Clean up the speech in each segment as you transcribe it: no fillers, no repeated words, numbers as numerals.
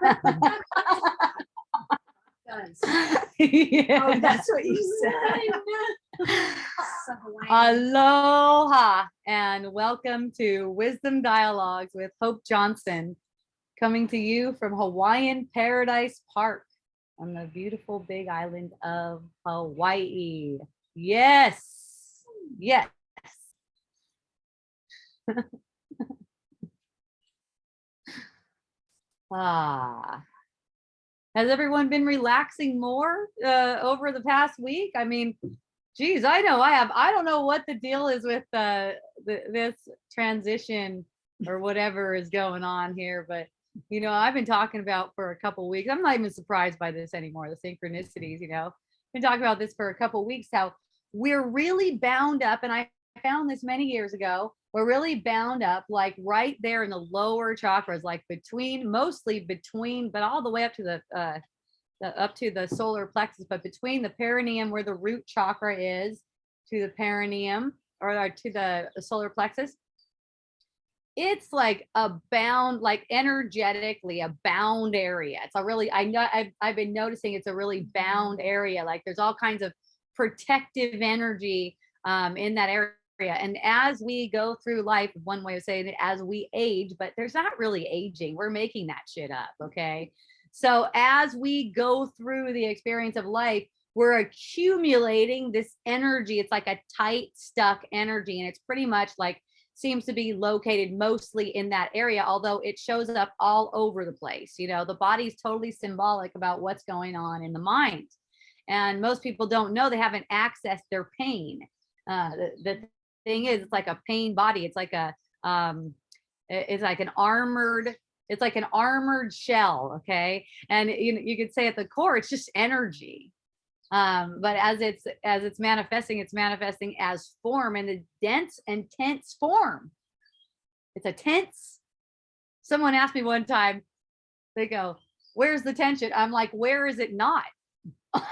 Yeah. Oh, that's what you said. So Hawaiian. Aloha and welcome to Wisdom Dialogues with Hope Johnson, coming to you from Hawaiian Paradise Park on the beautiful big island of Hawaii. Yes, yes. Ah. Has everyone been relaxing more over the past week? I mean, geez, I know I have. I don't know what the deal is with this transition or whatever is going on here, but I've been talking about for a couple weeks. I'm not even surprised by this anymore. The synchronicities, been talking about this for a couple weeks. How we're really bound up, and I found this many years ago. We're really bound up, like right there in the lower chakras, like mostly between, but all the way up to the solar plexus, but between the perineum where the root chakra is to the perineum or to the solar plexus. It's like a bound, like energetically a bound area. It's a really, I know I've been noticing it's a really bound area. Like there's all kinds of protective energy in that area. And as we go through life, one way of saying it, as we age, but there's not really aging. We're making that shit up. Okay. So as we go through the experience of life, we're accumulating this energy. It's like a tight, stuck energy. And it's pretty much like seems to be located mostly in that area, although it shows up all over the place. The body's totally symbolic about what's going on in the mind. And most people don't know they haven't accessed their pain. The thing is, it's like a pain body. It's like it's like an armored shell. Okay. And you could say at the core, it's just energy. But as it's manifesting as form, in the dense and tense form. It's a tense. Someone asked me one time, they go, "Where's the tension?" I'm like, "Where is it not?" The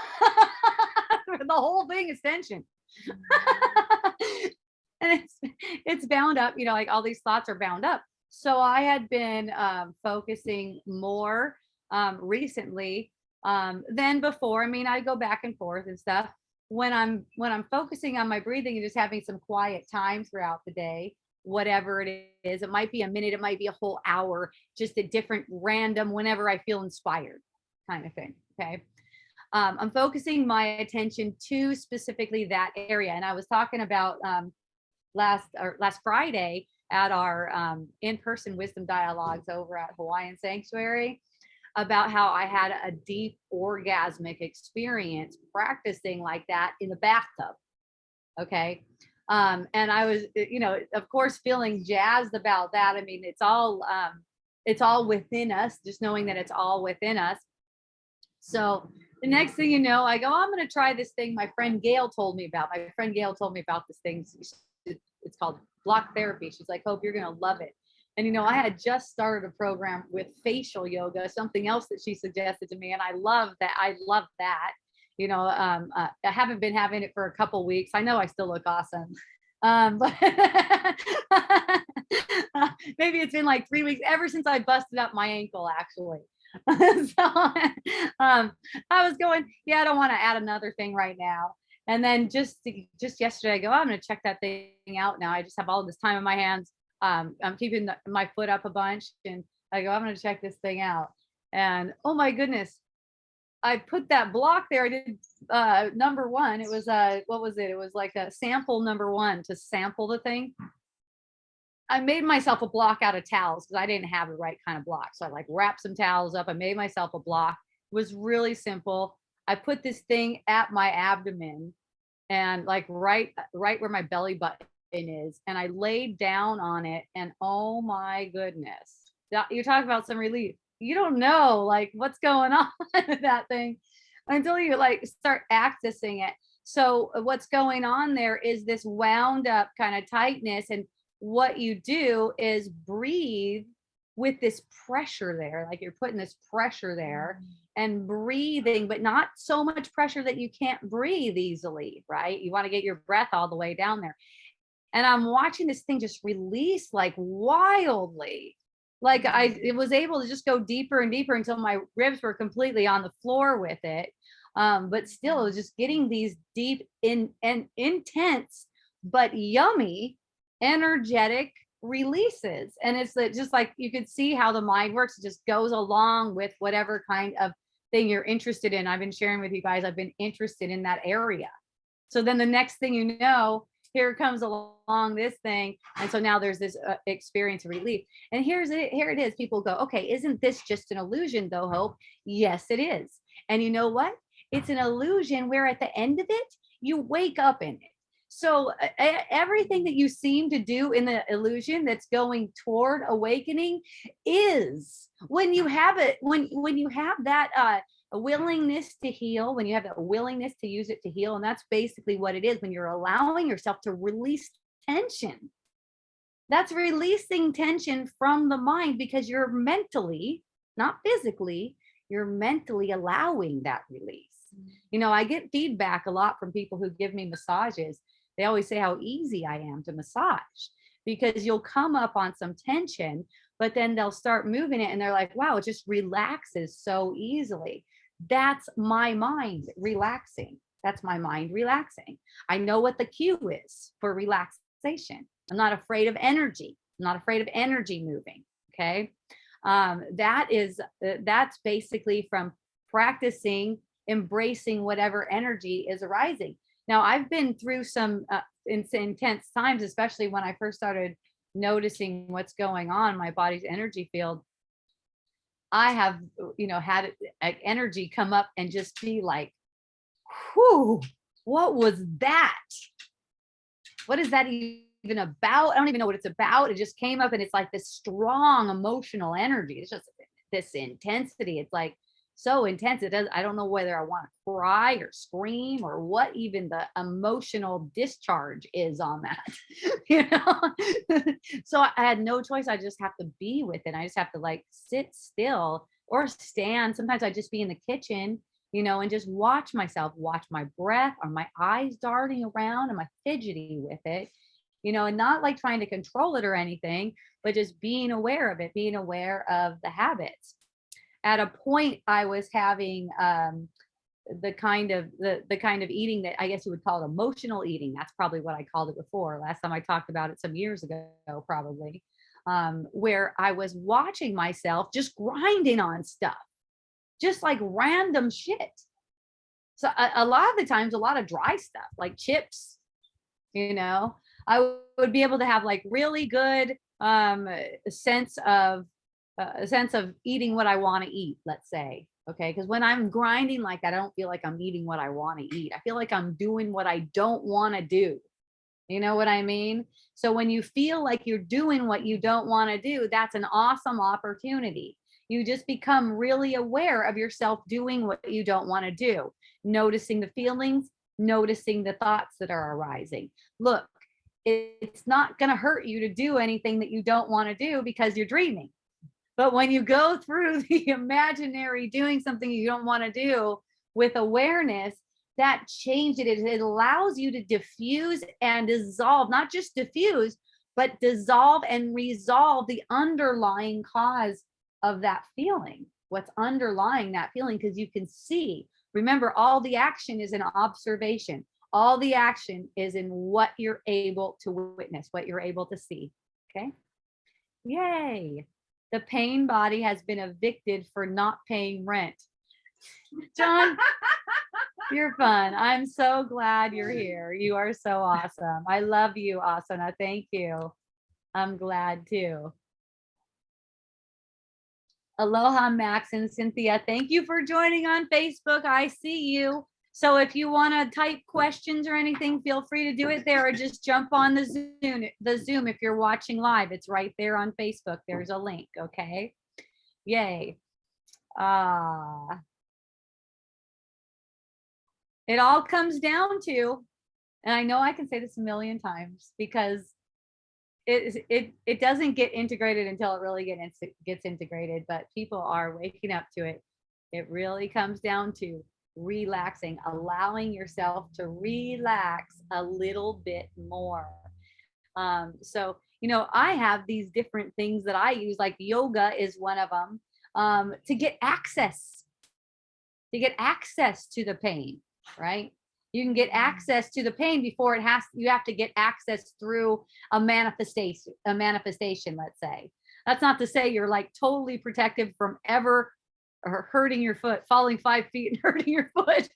whole thing is tension. And it's bound up, like all these thoughts are bound up. So I had been focusing more recently than before. I mean, I go back and forth and stuff. When I'm focusing on my breathing and just having some quiet time throughout the day, whatever it is, it might be a minute, it might be a whole hour, just a different random, whenever I feel inspired kind of thing. Okay. I'm focusing my attention to specifically that area. And I was talking about last Friday at our in-person wisdom dialogues over at Hawaiian Sanctuary about how I had a deep orgasmic experience practicing like that in the bathtub. Okay. And I was, of course, feeling jazzed about that. I mean, it's all within us, just knowing that it's all within us. So the next thing you know, I go, I'm going to try this thing my friend Gail told me about. My friend Gail told me about this thing. It's called block therapy. She's like, "Hope, you're going to love it." And, I had just started a program with facial yoga, something else that she suggested to me. And I love that. I haven't been having it for a couple weeks. I know I still look awesome. But maybe it's been like 3 weeks ever since I busted up my ankle, actually. So I was going, I don't want to add another thing right now. And then just yesterday, I go, I'm going to check that thing out now. I just have all this time in my hands. I'm keeping my foot up a bunch, and I go, I'm going to check this thing out. And oh my goodness, I put that block there. I did number one. It was what was it? It was like a sample number one to sample the thing. I made myself a block out of towels because I didn't have the right kind of block. So I wrapped some towels up. I made myself a block. It was really simple. I put this thing at my abdomen and right where my belly button is. And I laid down on it, and oh my goodness, you're talking about some relief. You don't know what's going on with that thing until you start accessing it. So what's going on there is this wound up kind of tightness. And what you do is breathe with this pressure there, like you're putting this pressure there and breathing, but not so much pressure that you can't breathe easily, right? You want to get your breath all the way down there. And I'm watching this thing just release wildly. Like it was able to just go deeper and deeper until my ribs were completely on the floor with it. But still, it was just getting these deep and intense, but yummy, energetic releases. And it's just like you could see how the mind works. It just goes along with whatever kind of thing you're interested in. I've been sharing with you guys, I've been interested in that area. So then the next thing you know, here comes along this thing. And so now there's this experience of relief. And here it is. People go, okay, isn't this just an illusion though, Hope? Yes, it is. And you know what? It's an illusion where at the end of it, you wake up in it. So everything that you seem to do in the illusion that's going toward awakening is when you have it, when you have that a willingness to heal, when you have that willingness to use it to heal. And that's basically what it is when you're allowing yourself to release tension. That's releasing tension from the mind because you're mentally, not physically, you're mentally allowing that release. You know, I get feedback a lot from people who give me massages. They always say how easy I am to massage because you'll come up on some tension, but then they'll start moving it and they're like, wow, it just relaxes so easily. That's my mind relaxing. That's my mind relaxing. I know what the cue is for relaxation. I'm not afraid of energy. I'm not afraid of energy moving. Okay. That's basically from practicing embracing whatever energy is arising. Now, I've been through some intense times, especially when I first started noticing what's going on in my body's energy field. I have, had energy come up and just be like, whew, what was that? What is that even about? I don't even know what it's about. It just came up and it's like this strong emotional energy. It's just this intensity. It's like so intense. I don't know whether I want to cry or scream or what even the emotional discharge is on that, So I had no choice. I just have to be with it. I just have to like sit still or stand. Sometimes I just be in the kitchen, and just watch myself, watch my breath. Are my eyes darting around? Am I fidgety with it? And not like trying to control it or anything, but just being aware of it, being aware of the habits. At a point I was having the kind of eating that I guess you would call it emotional eating. That's probably what I called it before. Last time I talked about it some years ago, probably, where I was watching myself just grinding on stuff, just like random shit. So a lot of the times, a lot of dry stuff like chips, I would be able to have like really good sense of a sense of eating what I want to eat, let's say. Okay. Because when I'm grinding like that, I don't feel like I'm eating what I want to eat. I feel like I'm doing what I don't want to do. You know what I mean? So when you feel like you're doing what you don't want to do, that's an awesome opportunity. You just become really aware of yourself doing what you don't want to do, noticing the feelings, noticing the thoughts that are arising. Look, it's not going to hurt you to do anything that you don't want to do because you're dreaming. But when you go through the imaginary doing something you don't want to do with awareness, that changes it. It allows you to diffuse and dissolve, not just diffuse, but dissolve and resolve the underlying cause of that feeling, what's underlying that feeling, because you can see. Remember, all the action is in observation. All the action is in what you're able to witness, what you're able to see. Okay. Yay. The pain body has been evicted for not paying rent. John, you're fun. I'm so glad you're here. You are so awesome. I love you, Asana. Thank you. I'm glad too. Aloha, Max and Cynthia. Thank you for joining on Facebook. I see you. So if you want to type questions or anything, feel free to do it there or just jump on the Zoom if you're watching live. It's right there on Facebook. There's a link, okay? Yay. It all comes down to, and I know I can say this a million times because it doesn't get integrated until it really gets integrated, but people are waking up to it. It really comes down to relaxing, allowing yourself to relax a little bit more. So I have these different things that I use, like yoga is one of them, to get access to the pain, right? You can get access to the pain before you have to get access through a manifestation, let's say. That's not to say you're like totally protected from ever or hurting your foot, falling 5 feet and hurting your foot.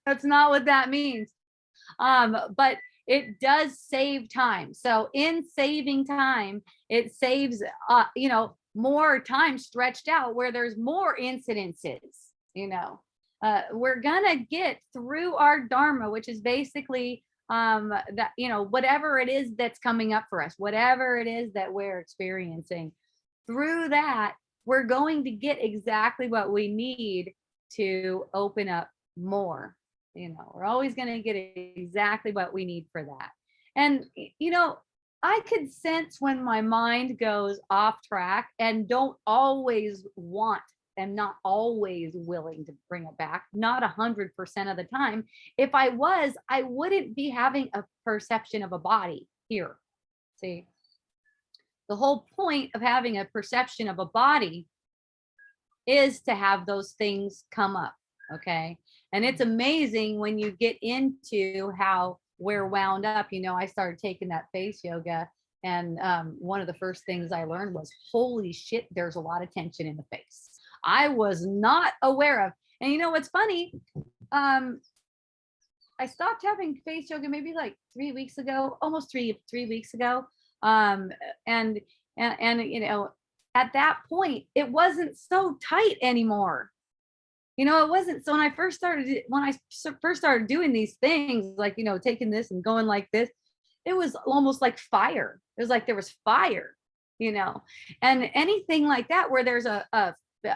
That's not what that means. But it does save time. So in saving time, it saves, more time stretched out where there's more incidences, we're gonna get through our dharma, which is basically that, whatever it is that's coming up for us, whatever it is that we're experiencing, through that, we're going to get exactly what we need to open up more. We're always going to get exactly what we need for that. And, I could sense when my mind goes off track and don't always want and not always willing to bring it back, not 100% of the time. If I was, I wouldn't be having a perception of a body here. See, the whole point of having a perception of a body is to have those things come up. Okay. And it's amazing when you get into how we're wound up. I started taking that face yoga. And one of the first things I learned was, holy shit, there's a lot of tension in the face. I was not aware of. And what's funny? I stopped having face yoga maybe like 3 weeks ago, almost three weeks ago. And at that point, it wasn't so tight anymore. It wasn't. So when I first started doing these things, like, taking this and going like this, it was almost like fire. It was like there was fire, and anything like that, where there's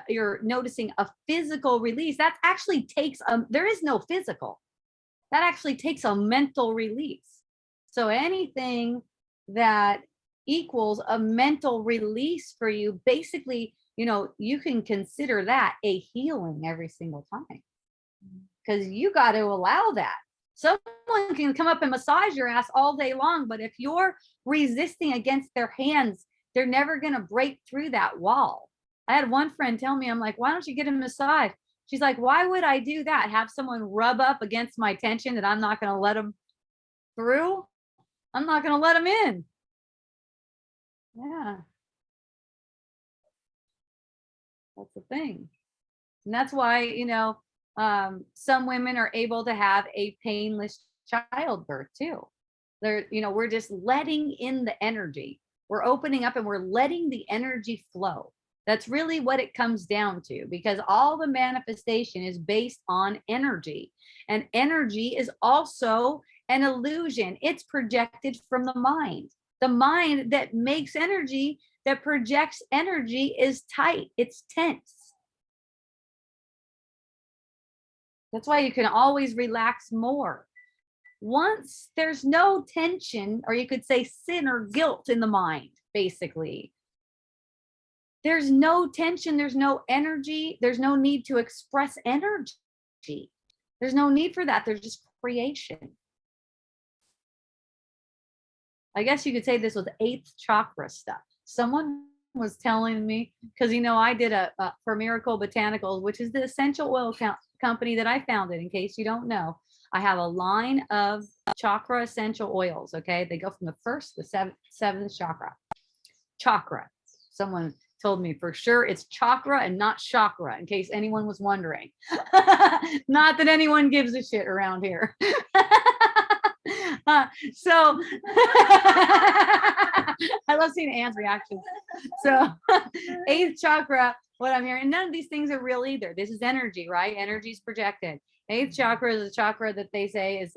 you're noticing a physical release, that actually takes, there is no physical, that actually takes a mental release. So anything that equals a mental release for you, basically, you can consider that a healing every single time, because you got to allow that. Someone can come up and massage your ass all day long, but if you're resisting against their hands, they're never going to break through that wall. I had one friend tell me, I'm like, why don't you get a massage? She's like, why would I do that? Have someone rub up against my tension that I'm not going to let them through? I'm not going to let them in. Yeah. That's the thing. And that's why, some women are able to have a painless childbirth too. We're just letting in the energy. We're opening up and we're letting the energy flow. That's really what it comes down to, because all the manifestation is based on energy. And energy is also an illusion. It's projected from the mind. The mind that makes energy, that projects energy, is tight. It's tense. That's why you can always relax more. Once there's no tension, or you could say sin or guilt in the mind, basically, there's no tension, there's no energy, there's no need to express energy. There's no need for that. There's just creation. I guess you could say this was 8th chakra stuff. Someone was telling me, because I did for Miracle Botanicals, which is the essential oil company that I founded. In case you don't know, I have a line of chakra essential oils. Okay, they go from the 1st to the 7th chakra. Someone told me for sure it's chakra and not chakra, in case anyone was wondering. Not that anyone gives a shit around here. So I love seeing Anne's reactions. So 8th chakra, what I'm hearing, and none of these things are real either. This is energy, right? Energy is projected. 8th chakra is a chakra that they say is,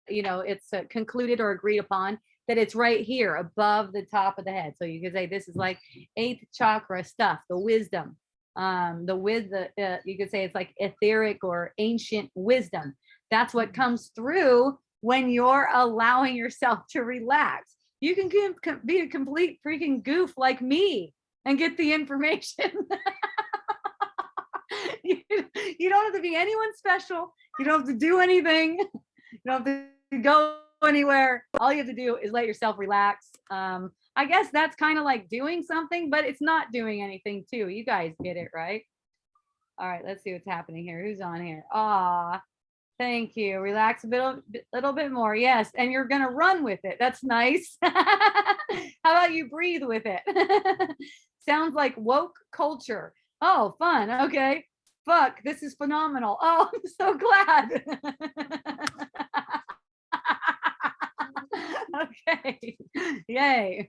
it's concluded or agreed upon that it's right here above the top of the head. So you could say this is like 8th chakra stuff, the wisdom, you could say it's like etheric or ancient wisdom. That's what comes through when you're allowing yourself to relax. You can be a complete freaking goof like me and get the information. You don't have to be anyone special. You don't have to do anything. You don't have to go anywhere. All you have to do is let yourself relax. I guess that's kind of like doing something, but it's not doing anything too. You guys get it, right? All right, let's see what's happening here. Who's on here? Ah, thank you. Relax a little bit more. Yes, and you're gonna run with it. That's nice. How about you breathe with it? Sounds like woke culture. Oh, fun. Okay. Fuck, this is phenomenal. Oh, I'm so glad. Okay. Yay.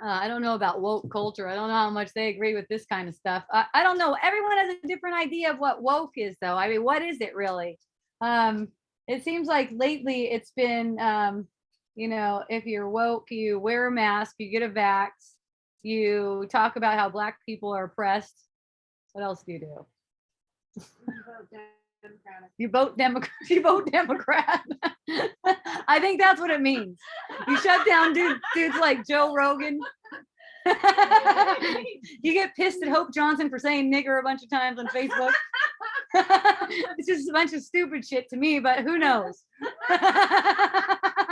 I don't know about woke culture. I don't know how much they agree with this kind of stuff. I don't know. Everyone has a different idea of what woke is, though. I mean, what is it really? It seems like lately it's been, if you're woke, you wear a mask, you get a vax, you talk about how Black people are oppressed. What else do you do? You vote Democrat. You vote Democrat. I think that's what it means. You shut down dudes like Joe Rogan. You get pissed at Hope Johnson for saying nigger a bunch of times on Facebook. It's just a bunch of stupid shit to me, but who knows?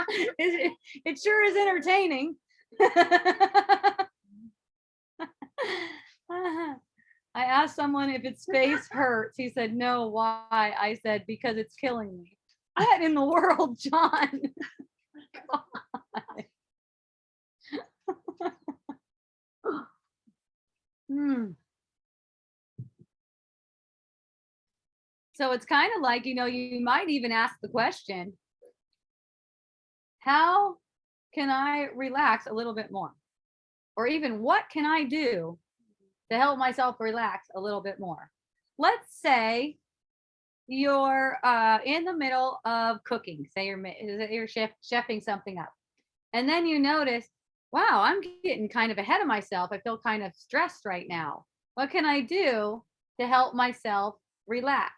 It sure is entertaining. I asked someone if its face hurts. He said, no, why? I said, because it's killing me. What in the world, John? So it's kind of like, you might even ask the question, how can I relax a little bit more? Or even what can I do to help myself relax a little bit more? Let's say you're in the middle of cooking. Say you're chefing something up. And then you notice, wow, I'm getting kind of ahead of myself. I feel kind of stressed right now. What can I do to help myself relax?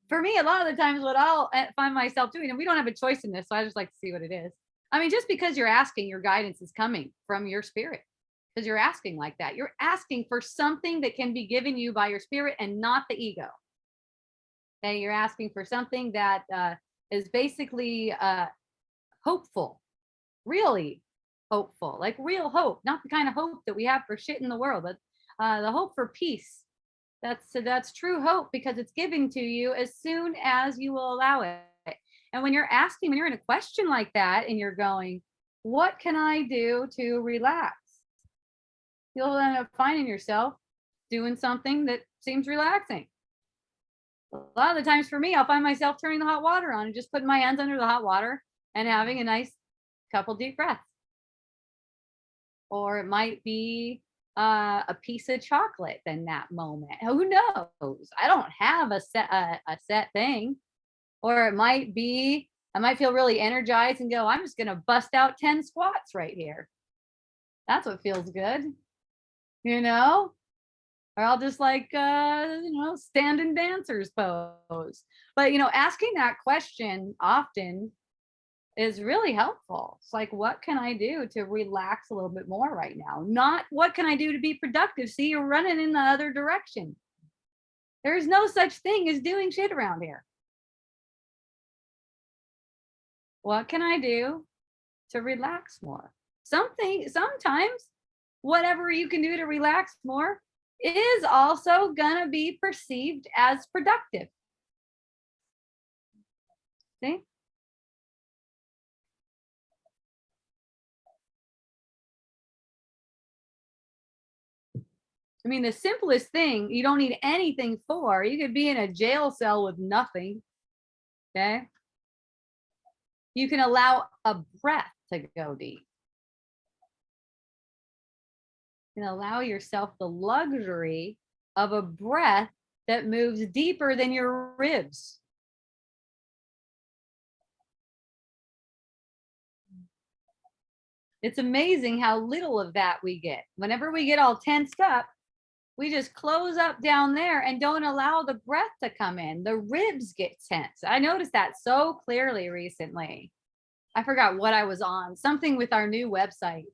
For me, a lot of the times what I'll find myself doing, and we don't have a choice in this, so I just like to see what it is. I mean, just because you're asking, your guidance is coming from your spirit. Because you're asking like that. You're asking for something that can be given you by your spirit and not the ego. Okay, you're asking for something that is basically hopeful, really hopeful, like real hope, not the kind of hope that we have for shit in the world, but the hope for peace. That's true hope because it's given to you as soon as you will allow it. And when you're asking, when you're in a question like that and you're going, what can I do to relax? You'll end up finding yourself doing something that seems relaxing. A lot of the times for me, I'll find myself turning the hot water on and just putting my hands under the hot water and having a nice couple deep breaths. Or it might be a piece of chocolate in that moment. Who knows? I don't have a set thing. Or it might be, I might feel really energized and go, I'm just going to bust out 10 squats right here. That's what feels good. Or I'll just like, standing dancers pose. But, asking that question often is really helpful. It's like, what can I do to relax a little bit more right now? Not what can I do to be productive? See, you're running in the other direction. There's no such thing as doing shit around here. What can I do to relax more? Sometimes whatever you can do to relax more is also gonna be perceived as productive. See? I mean, the simplest thing you don't need anything for, you could be in a jail cell with nothing. Okay. You can allow a breath to go deep. You can allow yourself the luxury of a breath that moves deeper than your ribs. It's amazing how little of that we get. Whenever we get all tensed up, we just close up down there and don't allow the breath to come in. The ribs get tense. I noticed that so clearly recently. I forgot what I was on, something with our new website.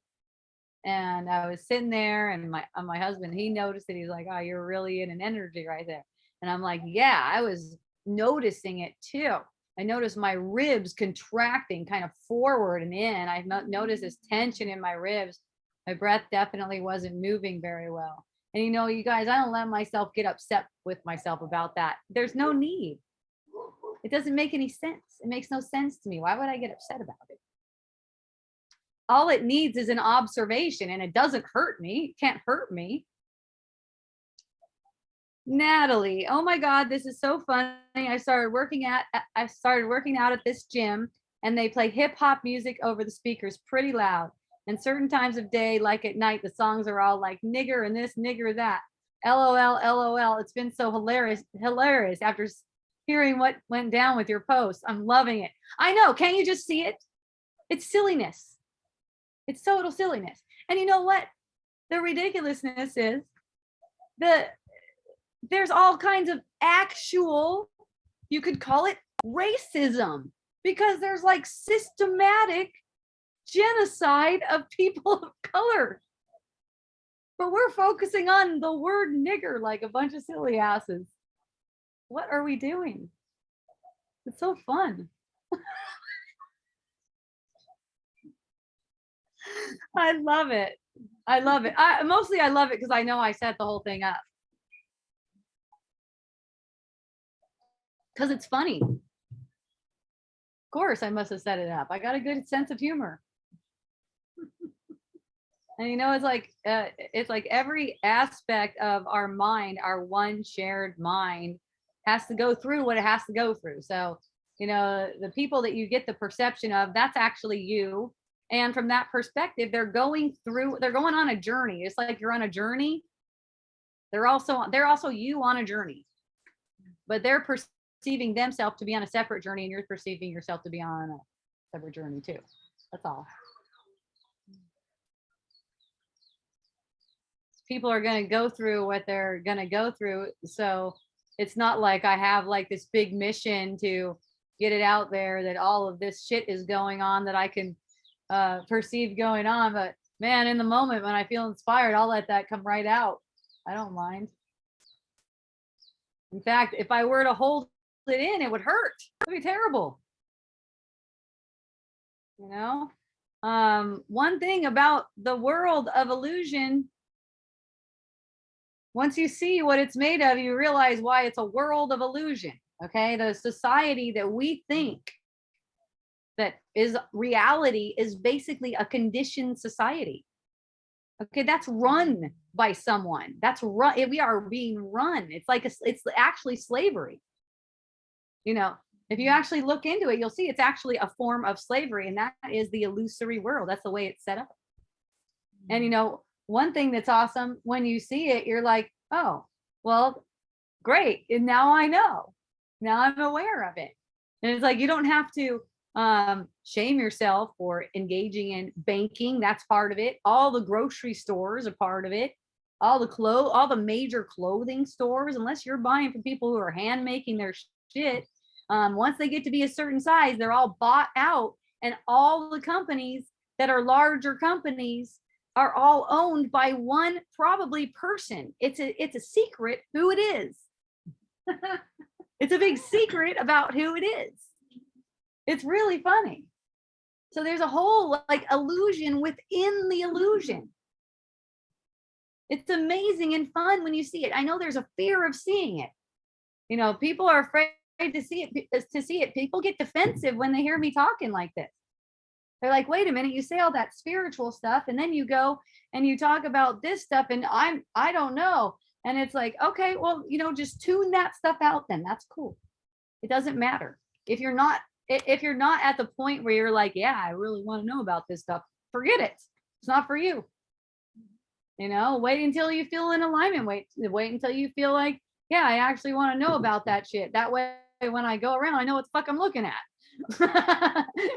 And I was sitting there and my husband, he noticed it. He's like, oh, you're really in an energy right there. And I'm like, yeah, I was noticing it too. I notice my ribs contracting kind of forward and in. I've noticed this tension in my ribs. My breath definitely wasn't moving very well. And you know, you guys, I don't let myself get upset with myself about that. There's no need. It doesn't make any sense. It makes no sense to me. Why would I get upset about it? All it needs is an observation, and it doesn't hurt me. It can't hurt me. Natalie, oh my God, this is so funny. I started working out at this gym, and they play hip hop music over the speakers pretty loud. And certain times of day, like at night, the songs are all like nigger and this, nigger that. LOL, LOL. It's been so hilarious after hearing what went down with your post. I'm loving it. I know. Can't you just see it? It's silliness. It's total silliness. And you know what? The ridiculousness is there's all kinds of actual, you could call it racism, because there's like systematic genocide of people of color. But we're focusing on the word nigger like a bunch of silly asses. What are we doing? It's so fun. I love it. I love it. Mostly I love it because I know I set the whole thing up. Because it's funny. Of course, I must have set it up. I got a good sense of humor. And you know, it's like every aspect of our mind, our one shared mind, has to go through what it has to go through. So, you know, the people that you get the perception of, that's actually you. And from that perspective, they're going on a journey. It's like you're on a journey. They're also you on a journey, but they're perceiving themselves to be on a separate journey, and you're perceiving yourself to be on a separate journey too. That's all. People are going to go through what they're going to go through. So it's not like I have like this big mission to get it out there that all of this shit is going on that I can perceive going on. But man, in the moment when I feel inspired, I'll let that come right out. I don't mind. In fact, if I were to hold it in, it would hurt. It would be terrible. You know, one thing about the world of illusion, once you see what it's made of, you realize why it's a world of illusion. Okay, the society that we think that is reality is basically a conditioned society. Okay, that's run by someone. We are being run. It's actually slavery. You know, if you actually look into it, you'll see it's actually a form of slavery, and that is the illusory world. That's the way it's set up. And you know, one thing that's awesome, when you see it, you're like, oh, well, great. And now I know. Now I'm aware of it. And it's like, you don't have to shame yourself for engaging in banking. That's part of it. All the grocery stores are part of it. All the major clothing stores, unless you're buying from people who are hand making their shit, once they get to be a certain size, they're all bought out. And all the companies that are larger companies are all owned by one probably person. It's a secret who it is. It's a big secret about who it is. It's really funny. So there's a whole like illusion within the illusion. It's amazing and fun when you see it. I know there's a fear of seeing it. You know, people are afraid to see it. People get defensive when they hear me talking like this. They're like, wait a minute, you say all that spiritual stuff, and then you go and you talk about this stuff, and I don't know. And it's like, okay, well, you know, just tune that stuff out then. That's cool. It doesn't matter. If you're not at the point where you're like, yeah, I really want to know about this stuff, forget it. It's not for you. You know, wait until you feel in alignment. Wait until you feel like, yeah, I actually want to know about that shit. That way, when I go around, I know what the fuck I'm looking at.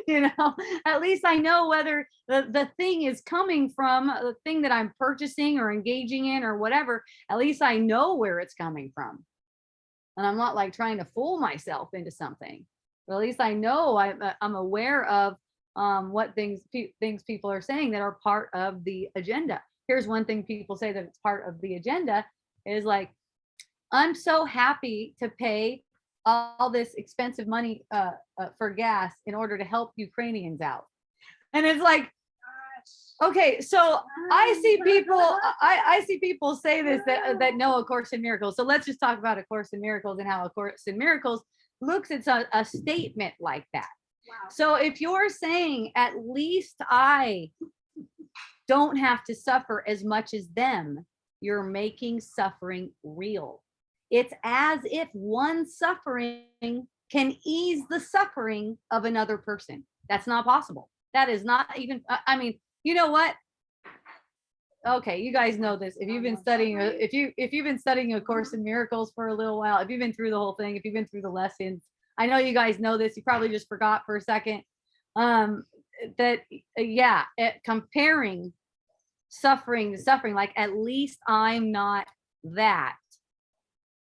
You know, at least I know whether the thing is coming from the thing that I'm purchasing or engaging in or whatever. At least I know where it's coming from, and I'm not like trying to fool myself into something. But at least I know I'm aware of what things people are saying that are part of the agenda. Here's one thing people say that it's part of the agenda is like, I'm so happy to pay all this expensive money for gas in order to help Ukrainians out. And it's like, okay, so I see people say this that know A Course in Miracles. So let's just talk about A Course in Miracles and how A Course in Miracles looks at a statement like that. Wow. So if you're saying at least I don't have to suffer as much as them, you're making suffering real. It's as if one suffering can ease the suffering of another person. That's not possible. That is not even, I mean, you know what? Okay, you guys know this. If you've been studying, if you've been studying A Course in Miracles for a little while, if you've been through the whole thing, if you've been through the lessons, I know you guys know this. You probably just forgot for a second. Comparing suffering to suffering, like at least I'm not that.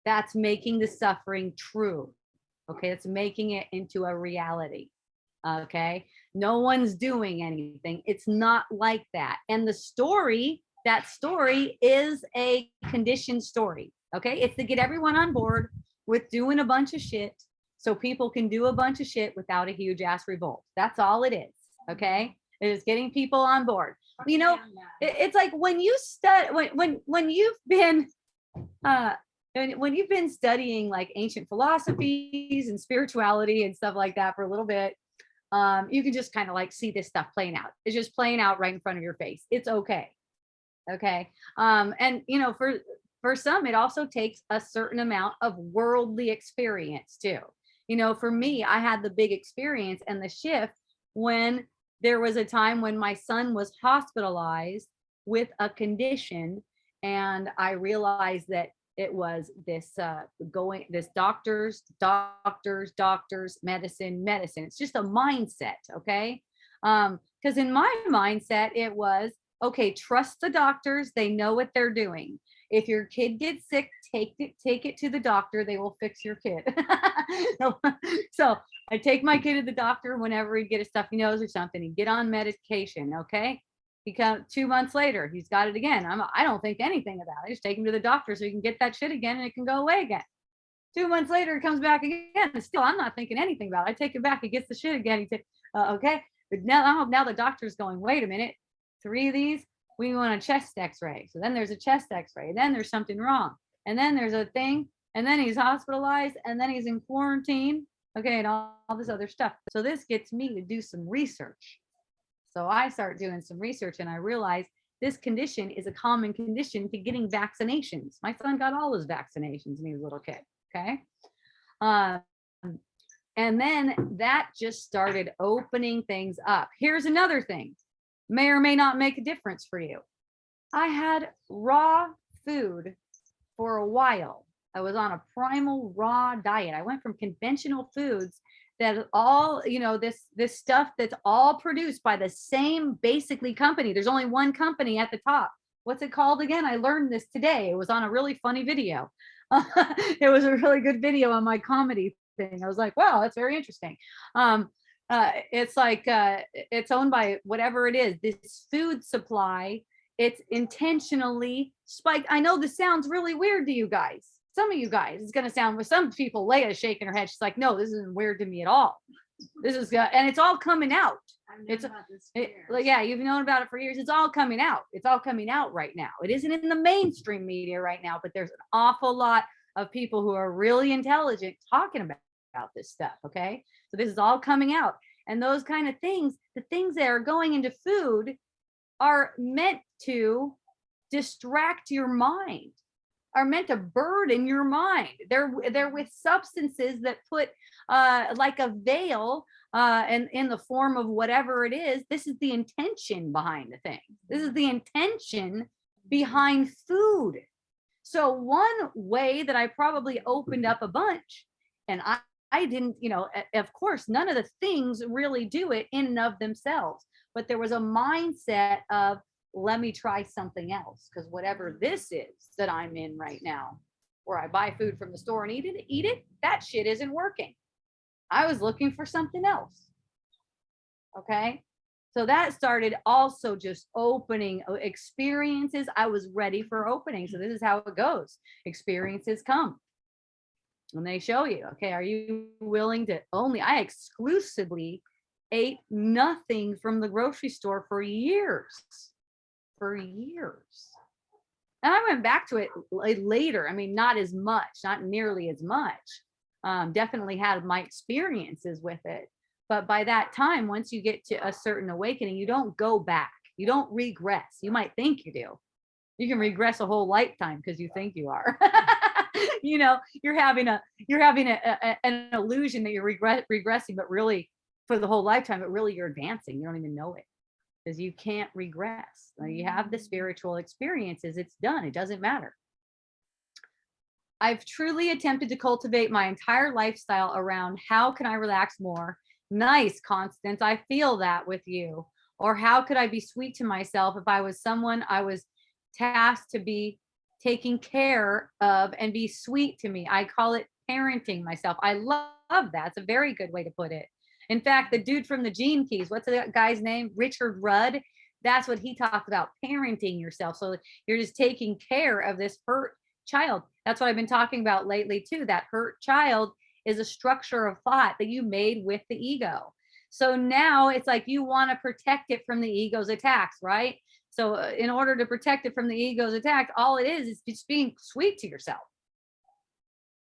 That's making the suffering true. Okay, it's making it into a reality. Okay, no one's doing anything. It's not like that. And the story, that story is a conditioned story. Okay, it's to get everyone on board with doing a bunch of shit so people can do a bunch of shit without a huge ass revolt. That's all it is. Okay, it is getting people on board. You know, it's like when you study, when you've been when you've been studying like ancient philosophies and spirituality and stuff like that for a little bit, you can just kind of like see this stuff playing out. It's just playing out right in front of your face. It's okay. Okay. And you know, for some, it also takes a certain amount of worldly experience too. You know, for me, I had the big experience and the shift when there was a time when my son was hospitalized with a condition, and I realized that it was this doctors, medicine. It's just a mindset. Okay. Because in my mindset, it was, okay, trust the doctors. They know what they're doing. If your kid gets sick, take it to the doctor. They will fix your kid. So I take my kid to the doctor whenever he get a stuffy nose or something. He get on medication. Okay. He comes 2 months later, he's got it again. I don't think anything about it. I just take him to the doctor so he can get that shit again and it can go away again. 2 months later, it comes back again. And still, I'm not thinking anything about it. I take him back. He gets the shit again. He said, okay. But now the doctor's going, wait a minute. 3 of these, we want a chest x-ray. So then there's a chest x-ray. Then there's something wrong. And then there's a thing. And then he's hospitalized. And then he's in quarantine. Okay. And all this other stuff. So this gets me to do some research. So I start doing some research and I realize this condition is a common condition to getting vaccinations. My son got all his vaccinations when he was a little kid. Okay. And then that just started opening things up. Here's another thing, may or may not make a difference for you. I had raw food for a while. I was on a primal raw diet. I went from conventional foods that all, you know, this stuff that's all produced by the same basically company. There's only one company at the top. What's it called again? I learned this today. It was on a really funny video. It was a really good video on my comedy thing. I was like, wow, that's very interesting. It's like, it's owned by whatever it is, this food supply. It's intentionally spiked. I know this sounds really weird to you guys. Some of you guys, it's going to sound with some people, Leia's shaking her head. She's like, no, this isn't weird to me at all. This is good. And it's all coming out. Yeah, you've known about it for years. It's all coming out. It's all coming out right now. It isn't in the mainstream media right now, but there's an awful lot of people who are really intelligent talking about this stuff. Okay. So this is all coming out. And those kind of things, the things that are going into food are meant to distract your mind, are meant to burden your mind. They're with substances that put like a veil and in the form of whatever it is. This is the intention behind the thing. This is the intention behind food. So one way that I probably opened up a bunch, and I didn't, you know, of course, none of the things really do it in and of themselves, but there was a mindset of, let me try something else, because whatever this is that I'm in right now, where I buy food from the store and eat it, that shit isn't working. I was looking for something else. Okay. So that started also just opening experiences. I was ready for opening. So this is how it goes. Experiences come. And they show you, okay, are you willing to I exclusively ate nothing from the grocery store for years. For years. And I went back to it later. I mean, not as much, not nearly as much. Definitely had my experiences with it. But by that time, once you get to a certain awakening, you don't go back. You don't regress. You might think you do. You can regress a whole lifetime because you think you are. You know, you're having an illusion that you're regressing, but really for the whole lifetime, but really you're advancing. You don't even know it because you can't regress. You have the spiritual experiences. It's done. It doesn't matter. I've truly attempted to cultivate my entire lifestyle around how can I relax more? Nice, Constance. I feel that with you. Or how could I be sweet to myself if I was someone I was tasked to be taking care of and be sweet to me? I call it parenting myself. I love that. It's a very good way to put it. In fact, the dude from the Gene Keys, what's the guy's name? Richard Rudd. That's what he talked about, parenting yourself. So you're just taking care of this hurt child. That's what I've been talking about lately too. That hurt child is a structure of thought that you made with the ego. So now it's like you want to protect it from the ego's attacks, right? So in order to protect it from the ego's attack, all it is just being sweet to yourself.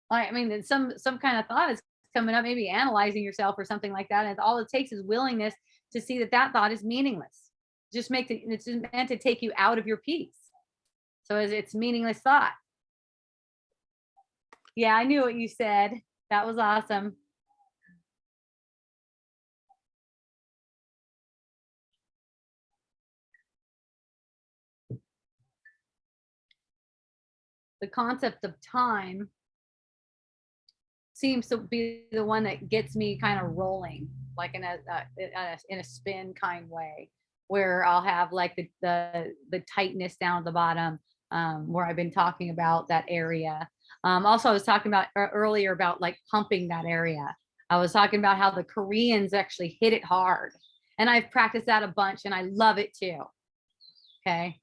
I mean, some kind of thought is coming up, maybe analyzing yourself or something like that. And all it takes is willingness to see that that thought is meaningless. Just it's meant to take you out of your peace. So it's meaningless thought. Yeah, I knew what you said. That was awesome. The concept of time seems to be the one that gets me kind of rolling, like in a spin kind way, where I'll have like the tightness down at the bottom, where I've been talking about that area. Also, I was talking about earlier about like pumping that area. I was talking about how the Koreans actually hit it hard, and I've practiced that a bunch, and I love it too. Okay.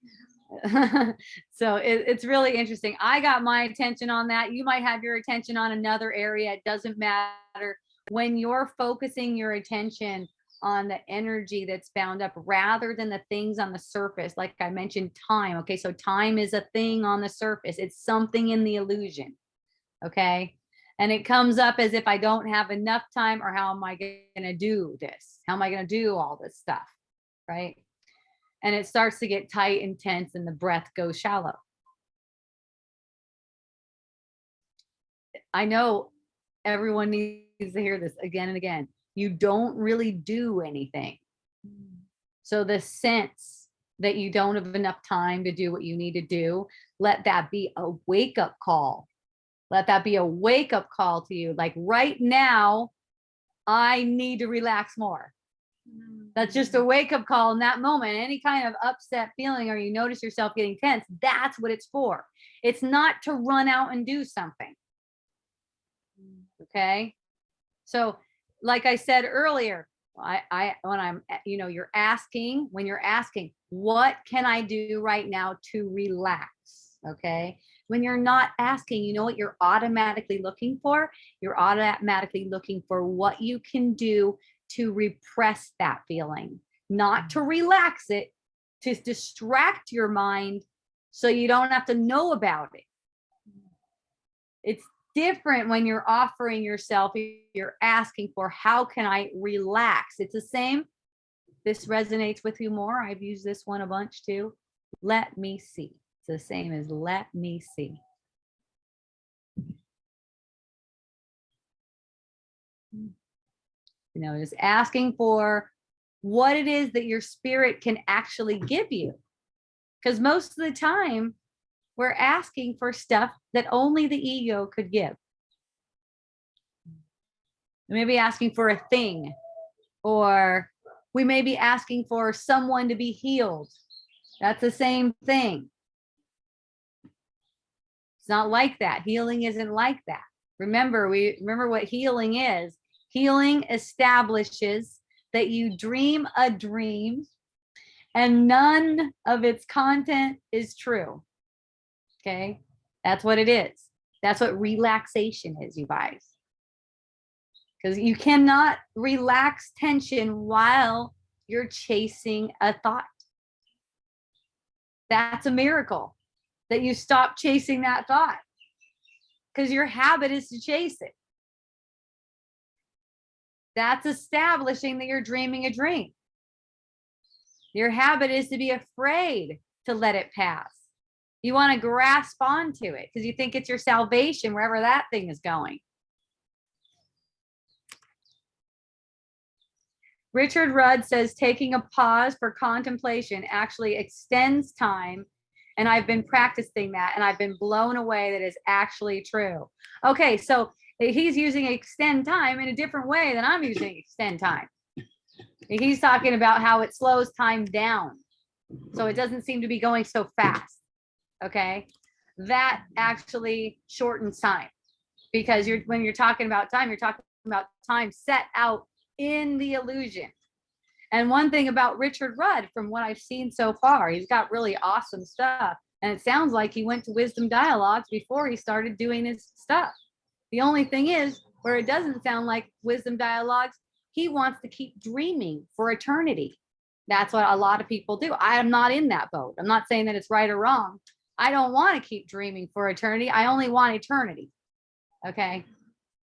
So it's really interesting. I got my attention on that. You might have your attention on another area. It doesn't matter. When you're focusing your attention on the energy that's bound up rather than the things on the surface, like I mentioned, time. Okay, so time is a thing on the surface. It's something in the illusion. Okay, and it comes up as if I don't have enough time, or how am I going to do this? How am I going to do all this stuff? Right? And it starts to get tight and tense, and the breath goes shallow. I know everyone needs to hear this again and again. You don't really do anything. So the sense that you don't have enough time to do what you need to do, let that be a wake-up call. Let that be a wake-up call to you. Like right now, I need to relax more. That's just a wake-up call in that moment. Any kind of upset feeling, or you notice yourself getting tense, that's what it's for. It's not to run out and do something. Okay. So like I said earlier, when you're asking, what can I do right now to relax? Okay. When you're not asking, you know what you're automatically looking for? You're automatically looking for what you can do to repress that feeling, not to relax it, to distract your mind so you don't have to know about it. It's different when you're offering yourself, you're asking for, how can I relax? It's the same. This resonates with you more. I've used this one a bunch too. Let me see. It's the same as let me see. Just asking for what it is that your spirit can actually give you. Because most of the time, we're asking for stuff that only the ego could give. We may be asking for a thing, or we may be asking for someone to be healed. That's the same thing. It's not like that. Healing isn't like that. Remember what healing is. Healing establishes that you dream a dream and none of its content is true. Okay, that's what it is. That's what relaxation is, you guys. Because you cannot relax tension while you're chasing a thought. That's a miracle that you stop chasing that thought, because your habit is to chase it. That's establishing that you're dreaming a dream. Your habit is to be afraid to let it pass. You want to grasp onto it because you think it's your salvation wherever that thing is going. Richard Rudd says taking a pause for contemplation actually extends time. And I've been practicing that and I've been blown away that is actually true. Okay, so he's using extend time in a different way than I'm using extend time. He's talking about how it slows time down. So it doesn't seem to be going so fast. Okay, that actually shortens time, because when you're talking about time, you're talking about time set out in the illusion. And one thing about Richard Rudd, from what I've seen so far, he's got really awesome stuff. And it sounds like he went to Wisdom Dialogues before he started doing his stuff. The only thing is, where it doesn't sound like Wisdom Dialogues, he wants to keep dreaming for eternity. That's what a lot of people do. I am not in that boat. I'm not saying that it's right or wrong. I don't want to keep dreaming for eternity. I only want eternity. Okay.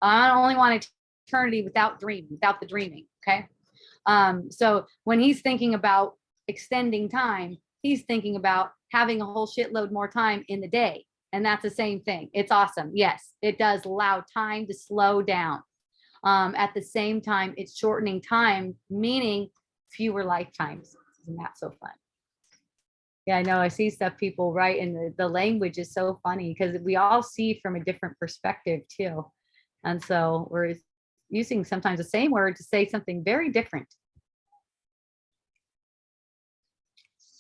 I only want eternity without dreaming, without the dreaming. Okay. So when he's thinking about extending time, he's thinking about having a whole shitload more time in the day. And that's the same thing. It's awesome. Yes, it does allow time to slow down. At the same time, it's shortening time, meaning fewer lifetimes. Isn't that so fun? Yeah, I know. I see stuff people write, and the language is so funny because we all see from a different perspective too. And so we're using sometimes the same word to say something very different.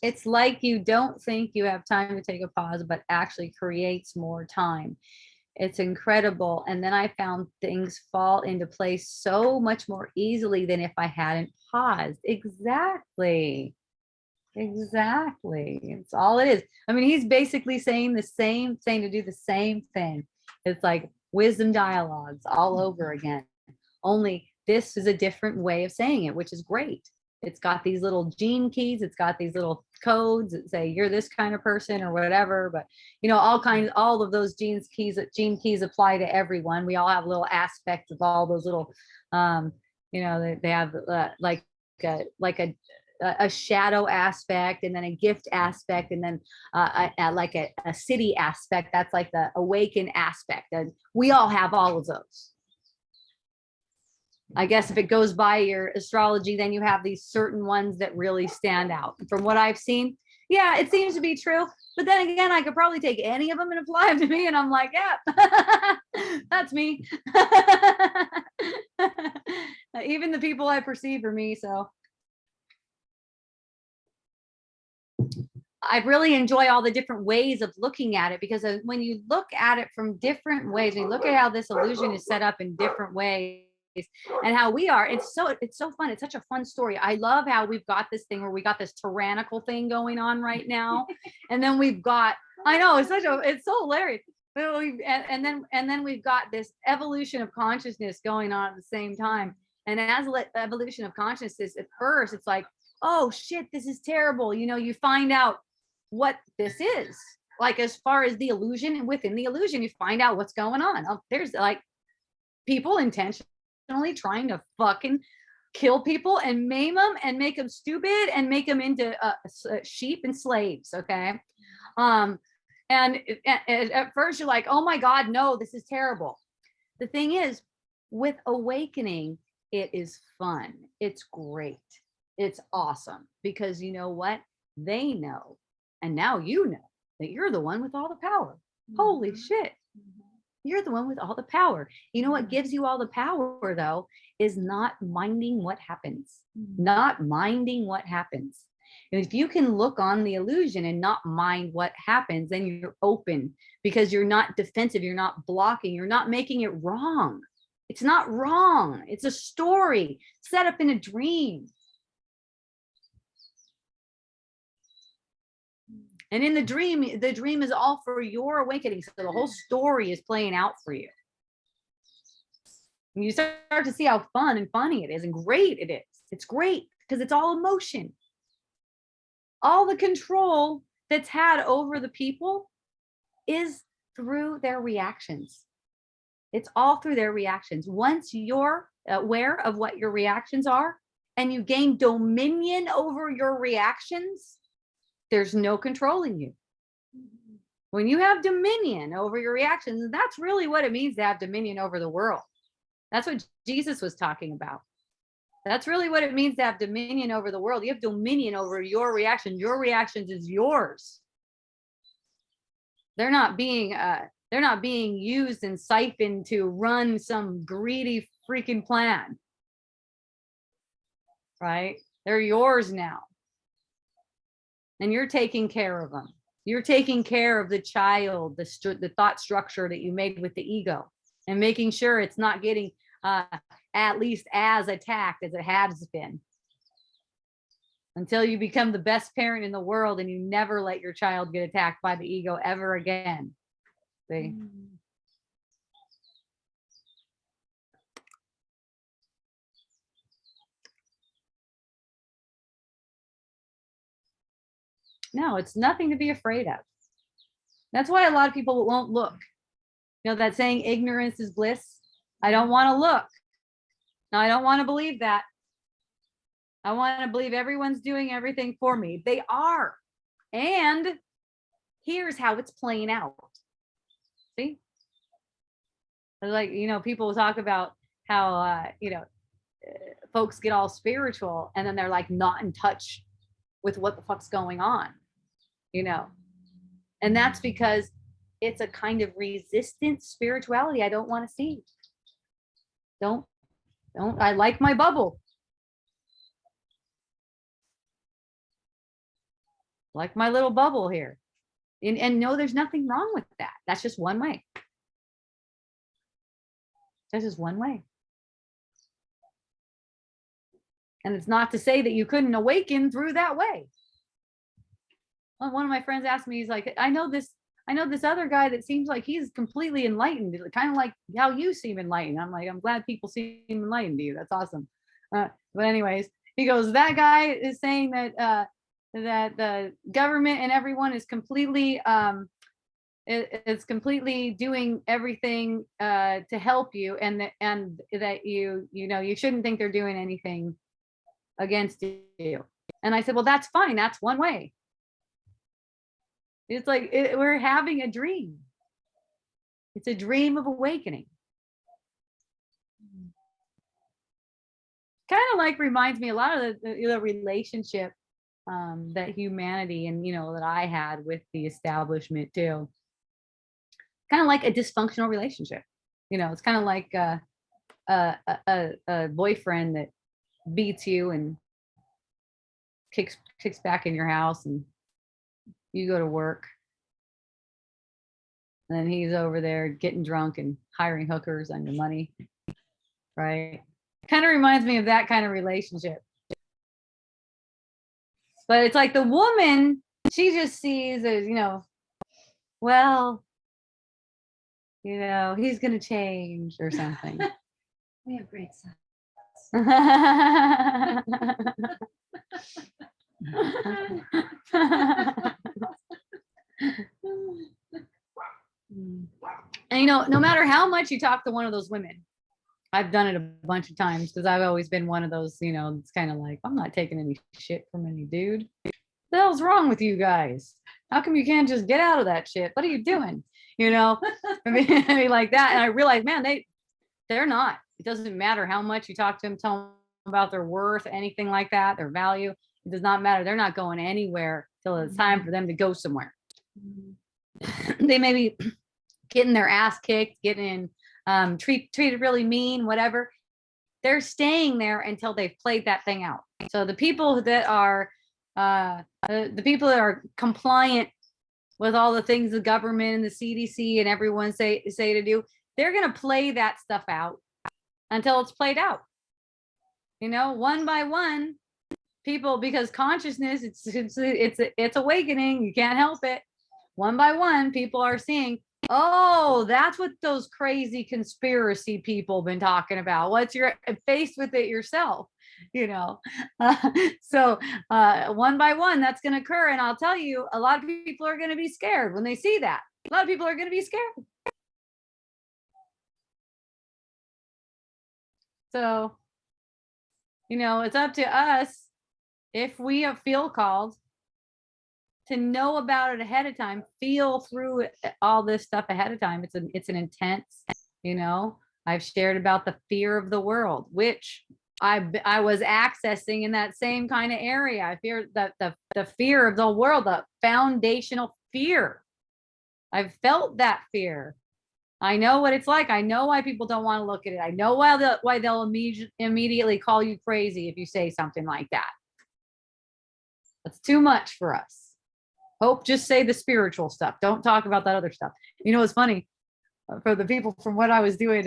It's like you don't think you have time to take a pause, but actually creates more time. It's incredible. And then I found things fall into place so much more easily than if I hadn't paused. Exactly. It's all it is. I mean, he's basically saying the same thing to do the same thing. It's like Wisdom Dialogues all over again. Only this is a different way of saying it, which is great. It's got these little gene keys. It's got these little codes that say you're this kind of person or whatever. But you know, all of those gene keys apply to everyone. We all have little aspects of all those little, you know, they have like a shadow aspect, and then a gift aspect, and then like a city aspect. That's like the awaken aspect. And we all have all of those. I guess if it goes by your astrology, then you have these certain ones that really stand out. From what I've seen, yeah, it seems to be true. But then again, I could probably take any of them and apply them to me, and I'm like, yeah, that's me. Even the people I perceive are me. So I really enjoy all the different ways of looking at it, because when you look at it from different ways, when you look at how this illusion is set up in different ways, and how we are, it's so fun. It's such a fun story. I love how we've got this thing where we got this tyrannical thing going on right now, and then we've got, I know, it's so hilarious. And then we've got this evolution of consciousness going on at the same time. And as evolution of consciousness, at first it's like, oh shit, this is terrible. You know, you find out what this is like, as far as the illusion, and within the illusion, you find out what's going on. Oh, there's like people intentionally trying to fucking kill people and maim them and make them stupid and make them into sheep and slaves. Okay. And at first you're like, oh my God, no, this is terrible. The thing is, with awakening, it is fun. It's great. It's awesome, because you know what? They know. And now you know that you're the one with all the power. Mm-hmm. Holy shit. Mm-hmm. You're the one with all the power. You know what gives you all the power, though, is not minding what happens. Mm-hmm. Not minding what happens. And if you can look on the illusion and not mind what happens, then you're open, because you're not defensive. You're not blocking. You're not making it wrong. It's not wrong. It's a story set up in a dream. And in the dream is all for your awakening. So the whole story is playing out for you. And you start to see how fun and funny it is and great it is. It's great because it's all emotion. All the control that's had over the people is through their reactions. It's all through their reactions. Once you're aware of what your reactions are and you gain dominion over your reactions, there's no controlling you. When you have dominion over your reactions, that's really what it means to have dominion over the world. That's what Jesus was talking about. That's really what it means to have dominion over the world. You have dominion over your reaction. Your reactions is yours. They're not being used and siphoned to run some greedy freaking plan. Right? They're yours now. And you're taking care of them. You're taking care of the child, the thought structure that you made with the ego, and making sure it's not getting at least as attacked as it has been, until you become the best parent in the world and you never let your child get attacked by the ego ever again. See? No, it's nothing to be afraid of. That's why a lot of people won't look. You know that saying, ignorance is bliss? I don't want to look. No, I don't want to believe that. I want to believe everyone's doing everything for me. They are. And here's how it's playing out. See? Like, you know, people talk about how, folks get all spiritual and then they're like not in touch with what the fuck's going on, you know? And that's because it's a kind of resistant spirituality I don't want to see. Don't, I like my bubble. Like my little bubble here. And no, there's nothing wrong with that. That's just one way. That's just one way. And it's not to say that you couldn't awaken through that way. Well, one of my friends asked me, he's like, I know this other guy that seems like he's completely enlightened, kind of like how you seem enlightened. I'm like, I'm glad people seem enlightened to you. That's awesome. But anyways, he goes, that guy is saying that that the government and everyone is completely it's completely doing everything to help you, and that you shouldn't think they're doing anything against you. And I said, well, that's fine. That's one way. It's like we're having a dream. It's a dream of awakening. Kind of like reminds me a lot of the relationship that humanity and that I had with the establishment too. Kind of like a dysfunctional relationship. It's kind of like a boyfriend that beats you and kicks back in your house, and you go to work, and then he's over there getting drunk and hiring hookers on your money, right? Kind of reminds me of that kind of relationship. But it's like the woman, she just sees as, well, he's going to change or something. We have great sex. And no matter how much you talk to one of those women, I've done it a bunch of times because I've always been one of those, it's kind of like, I'm not taking any shit from any dude. What the hell's wrong with you guys? How come you can't just get out of that shit? What are you doing? I mean, like that. And I realized, man, they're not. It doesn't matter how much you talk to them, tell them about their worth, anything like that, their value. It does not matter. They're not going anywhere till it's time for them to go somewhere. They may be getting their ass kicked, getting treated really mean, whatever. They're staying there until they've played that thing out. So the people that are compliant with all the things the government and the CDC and everyone say to do, they're going to play that stuff out until it's played out. One by one, people, because consciousness, it's awakening. You can't help it. One by one, people are seeing, oh, that's what those crazy conspiracy people been talking about. What's your faced with it yourself, you know? So one by one, that's going to occur. And I'll tell you, a lot of people are going to be scared when they see that. A lot of people are going to be scared. So, you know, it's up to us, if we feel called, to know about it ahead of time, feel through all this stuff ahead of time. It's an intense, you know. I've shared about the fear of the world, which I was accessing in that same kind of area. I fear that the fear of the world, the foundational fear. I've felt that fear. I know what it's like. I know why people don't want to look at it. I know why they'll immediately call you crazy if you say something like that. That's too much for us. Hope just say the spiritual stuff. Don't talk about that other stuff. You know, it's funny for the people from what I was doing,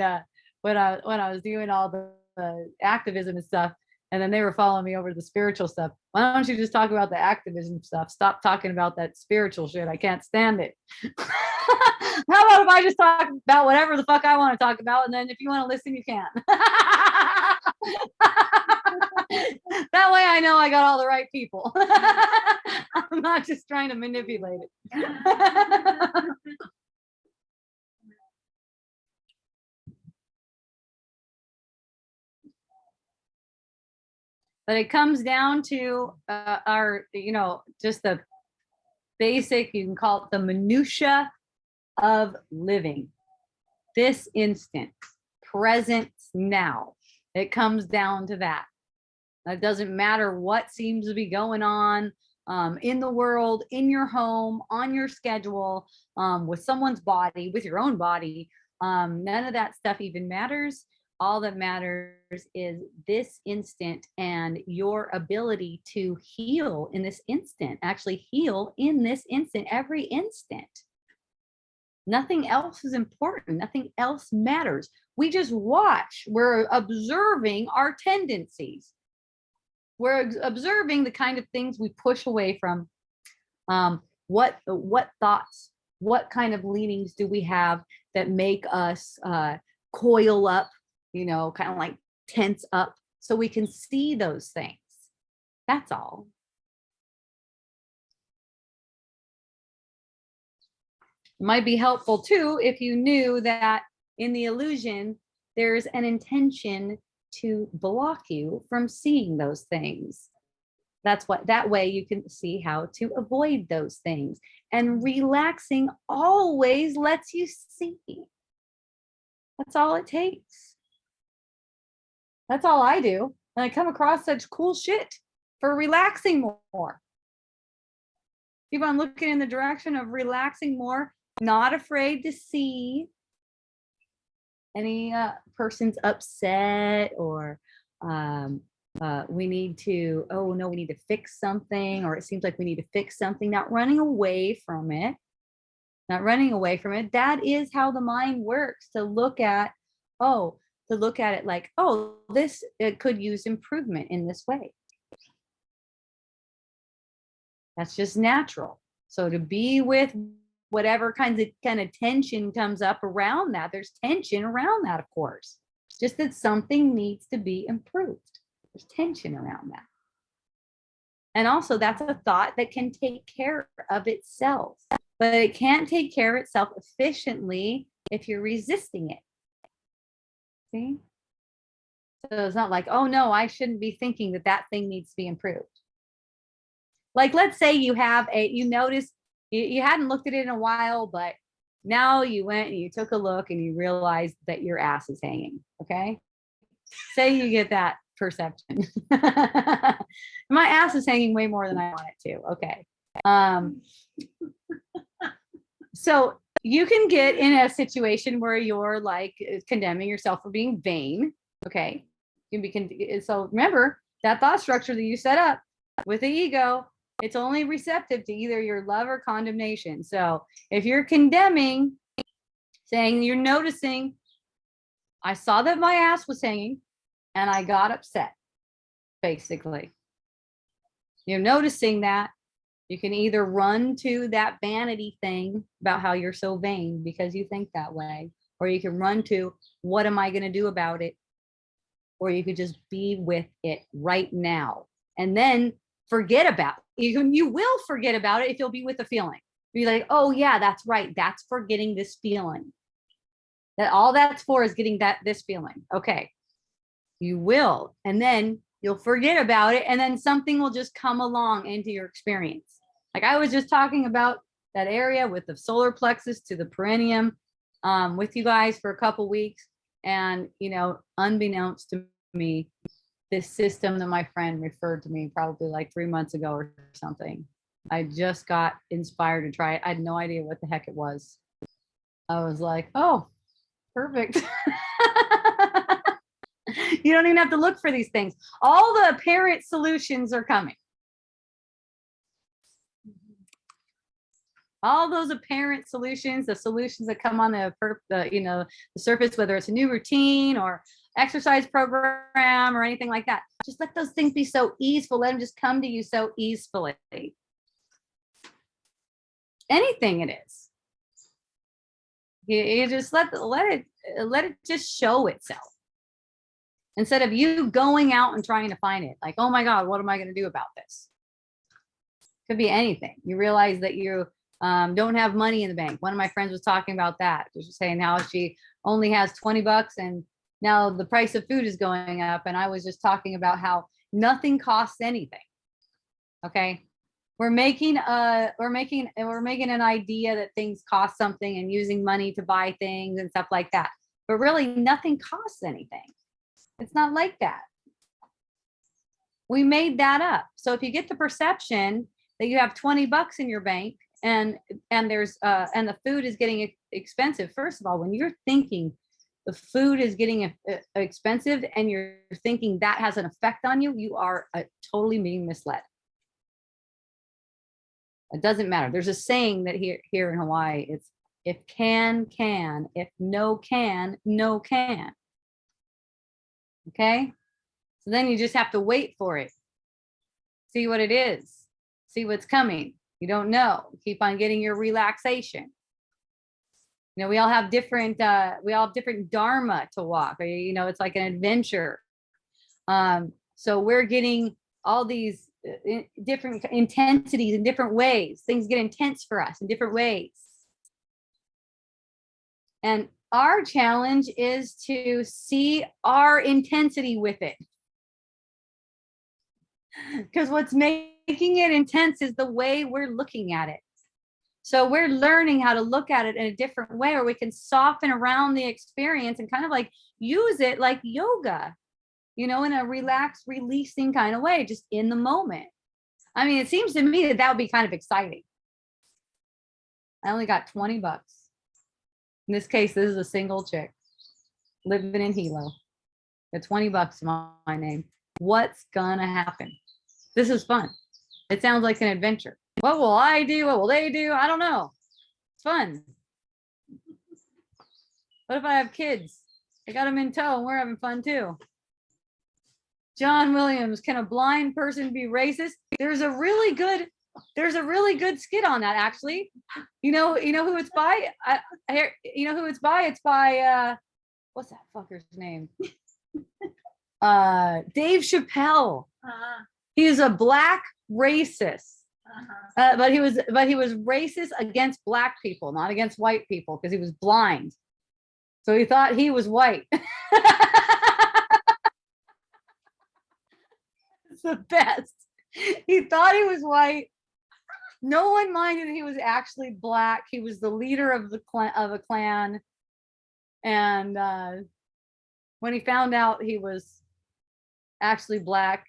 when I was doing all the activism and stuff, and then they were following me over to the spiritual stuff. Why don't you just talk about the activism stuff? Stop talking about that spiritual shit. I can't stand it. How about if I just talk about whatever the fuck I want to talk about, and then if you want to listen, you can. That way I know I got all the right people. I'm not just trying to manipulate it. But it comes down to our, you know, just the basic, you can call it the minutia of living. This instant, present now. It comes down to that. It doesn't matter what seems to be going on in the world, in your home, on your schedule, with someone's body, with your own body. None of that stuff even matters. All that matters is this instant and your ability to heal in this instant, actually heal in this instant, every instant. Nothing else is important. Nothing else matters. We just watch. We're observing our tendencies. We're observing the kind of things we push away from. What thoughts, what kind of leanings do we have that make us coil up, you know, kind of like tense up, so we can see those things. That's all. It might be helpful too if you knew that in the illusion, there's an intention to block you from seeing those things. That way you can see how to avoid those things. And relaxing always lets you see. That's all it takes. That's all I do. And I come across such cool shit for relaxing more. Keep on looking in the direction of relaxing more, not afraid to see any person's upset, or we need to fix something, or it seems like we need to fix something, not running away from it. That is how the mind works, to look at it like, oh, it could use improvement in this way. That's just natural. So to be with whatever kind of tension comes up around that, there's tension around that, of course. Just that something needs to be improved. There's tension around that. And also that's a thought that can take care of itself, but it can't take care of itself efficiently if you're resisting it. See? So it's not like, oh no, I shouldn't be thinking that thing needs to be improved. Like, let's say you noticed you hadn't looked at it in a while, but now you went and you took a look and you realized that your ass is hanging. Okay. Say you get that perception. My ass is hanging way more than I want it to. Okay. So you can get in a situation where you're like condemning yourself for being vain. Okay. So remember that thought structure that you set up with the ego, it's only receptive to either your love or condemnation. So if you're condemning, saying you're noticing, I saw that my ass was hanging and I got upset, basically. You're noticing that. You can either run to that vanity thing about how you're so vain because you think that way, or you can run to, what am I going to do about it? Or you could just be with it right now and then forget about it. You will forget about it if you'll be with the feeling. Be like, oh yeah, that's right. That's for getting this feeling. That all that's for is getting this feeling. Okay. You will. And then you'll forget about it. And then something will just come along into your experience. Like I was just talking about that area with the solar plexus to the perineum with you guys for a couple weeks. And, you know, unbeknownst to me, this system that my friend referred to me probably like 3 months ago or something, I just got inspired to try it. I had no idea what the heck it was. I was like, oh, perfect. You don't even have to look for these things. All the apparent solutions are coming. All those apparent solutions, the solutions that come on the surface, whether it's a new routine or exercise program or anything like that. Just let those things be so easeful. Let them just come to you so easily. Anything it is. You just let it just show itself. Instead of you going out and trying to find it. Like, oh my God, what am I going to do about this? Could be anything. You realize that you don't have money in the bank. One of my friends was talking about that. She was saying how she only has $20 and now the price of food is going up. And I was just talking about how nothing costs anything. Okay. We're making an idea that things cost something and using money to buy things and stuff like that. But really nothing costs anything. It's not like that. We made that up. So if you get the perception that you have $20 in your bank and there's and the food is getting expensive, first of all, when you're thinking the food is getting expensive and you're thinking that has an effect on you, you are totally being misled. It doesn't matter. There's a saying that here in Hawaii, it's if can, if no can. Okay. So then you just have to wait for it. See what it is. See what's coming. You don't know. Keep on getting your relaxation. You know, we all have different dharma to walk. You know, it's like an adventure. So we're getting all these different intensities in different ways. Things get intense for us in different ways. And our challenge is to see our intensity with it. Because what's making it intense is the way we're looking at it. So we're learning how to look at it in a different way, where we can soften around the experience and kind of like use it like yoga, you know, in a relaxed, releasing kind of way, just in the moment. I mean, it seems to me that would be kind of exciting. I only got $20. In this case, this is a single chick living in Hilo. Got $20 in my name. What's gonna happen? This is fun. It sounds like an adventure. What will I do? What will they do? I don't know. It's fun. What if I have kids? I got them in tow and we're having fun too. John Williams, can a blind person be racist? There's a really good skit on that, actually. You know who it's by? You know who it's by? It's by what's that fucker's name? Dave Chappelle. He's a black racist. But he was racist against black people, not against white people, because he was blind. So he thought he was white. It's the best. He thought he was white. No one minded he was actually black. He was the leader of a clan. And when he found out he was actually black,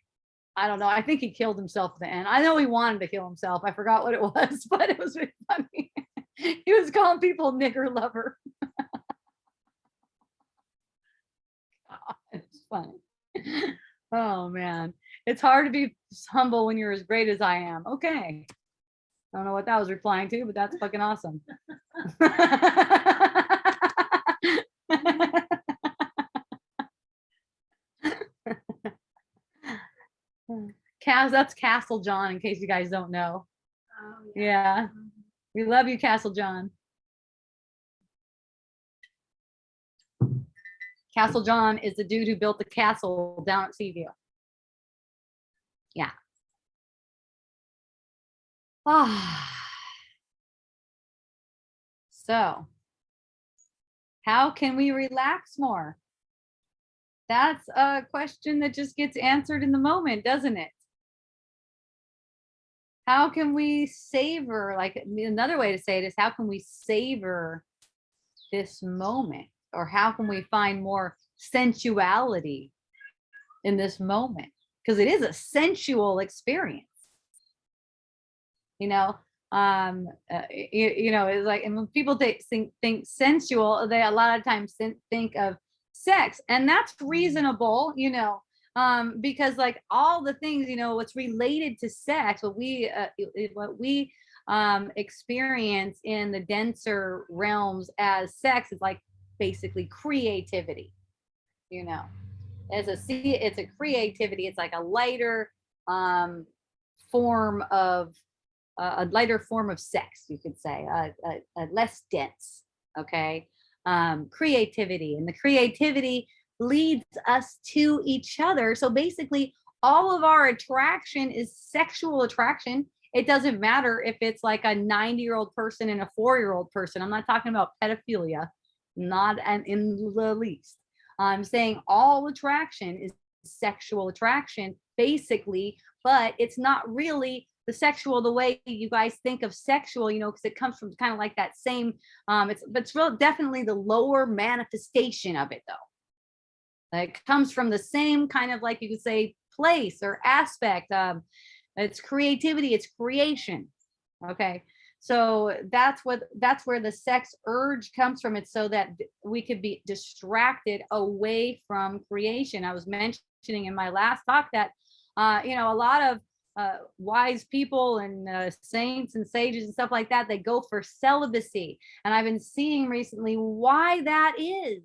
I don't know. I think he killed himself at the end. I know he wanted to kill himself. I forgot what it was, but it was really funny. He was calling people nigger lover. God, it's funny. Oh man, it's hard to be humble when you're as great as I am. Okay. I don't know what that was replying to, but that's fucking awesome. That's Castle John, in case you guys don't know. Oh, Yeah. We love you, Castle John. Castle John is the dude who built the castle down at Seaview. Yeah. Ah. So, how can we relax more? That's a question that just gets answered in the moment, doesn't it? How can we savor, like another way to say it is, how can we savor this moment? Or how can we find more sensuality in this moment? Because it is a sensual experience. You know, it's like, and when people think sensual, they a lot of times think of sex, and that's reasonable, because like all the things, what's related to sex, what we experience in the denser realms as sex is like basically creativity. It's a creativity. It's like a lighter form of a lighter form of sex, you could say, a less dense, okay, creativity. And the creativity leads us to each other. So basically, all of our attraction is sexual attraction. It doesn't matter if it's like a 90-year-old person and a 4-year-old person. I'm not talking about pedophilia, not in the least. I'm saying all attraction is sexual attraction, basically, but it's not really the sexual the way you guys think of sexual, because it comes from kind of like that same, it's real, definitely the lower manifestation of it, though. It comes from the same kind of, like you could say, place or aspect. It's creativity, it's creation. Okay. So that's where the sex urge comes from. It's so that we could be distracted away from creation. I was mentioning in my last talk that, a lot of wise people and saints and sages and stuff like that, they go for celibacy. And I've been seeing recently why that is.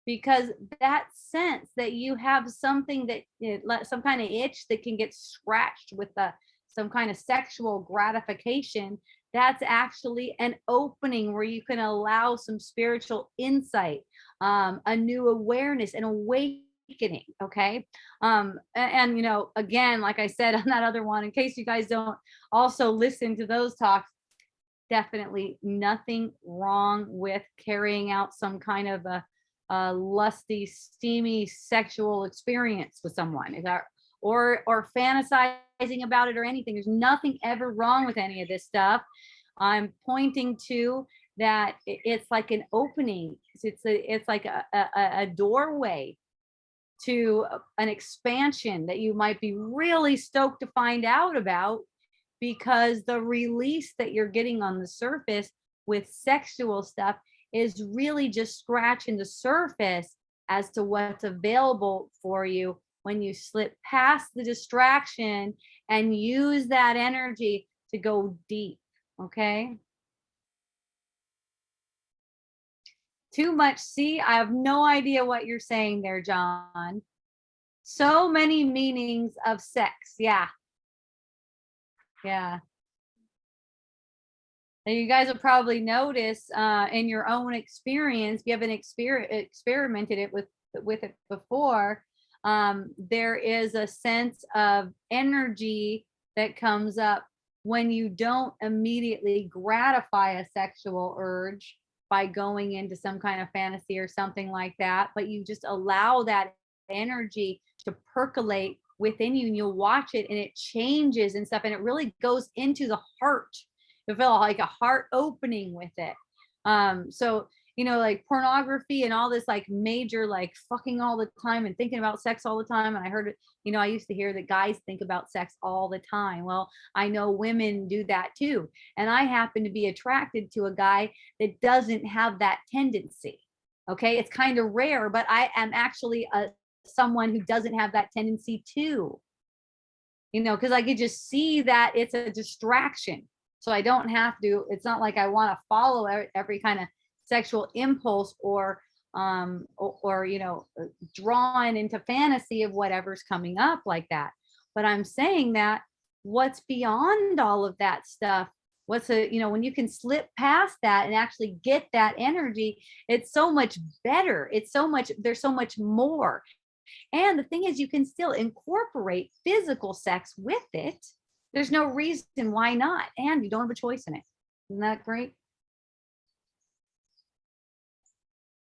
Because that sense that you have something that, some kind of itch that can get scratched with some kind of sexual gratification, that's actually an opening where you can allow some spiritual insight, a new awareness, and awakening. Okay. And again, like I said on that other one, in case you guys don't also listen to those talks, definitely nothing wrong with carrying out some kind of a lusty, steamy sexual experience with someone, or fantasizing about it or anything. There's nothing ever wrong with any of this stuff. I'm pointing to that it's like an opening. It's like a doorway to an expansion that you might be really stoked to find out about, because the release that you're getting on the surface with sexual stuff is really just scratching the surface as to what's available for you when you slip past the distraction and use that energy to go deep. Okay. Too much. See, I have no idea what you're saying there, John. So many meanings of sex. Yeah. Yeah. And you guys will probably notice in your own experience, if you haven't experimented it with it before, there is a sense of energy that comes up when you don't immediately gratify a sexual urge by going into some kind of fantasy or something like that, but you just allow that energy to percolate within you, and you'll watch it and it changes and stuff, and it really goes into the heart. You feel like a heart opening with it. So like pornography and all this, like major, like fucking all the time and thinking about sex all the time. And I heard it, I used to hear that guys think about sex all the time. Well, I know women do that too. And I happen to be attracted to a guy that doesn't have that tendency. Okay. It's kind of rare, but I am actually someone who doesn't have that tendency too, because I could just see that it's a distraction. So I don't have to, it's not like I want to follow every kind of sexual impulse or drawn into fantasy of whatever's coming up like that. But I'm saying that what's beyond all of that stuff, when you can slip past that and actually get that energy, it's so much better. There's so much more. And the thing is, you can still incorporate physical sex with it. There's no reason why not. And you don't have a choice in it. Isn't that great?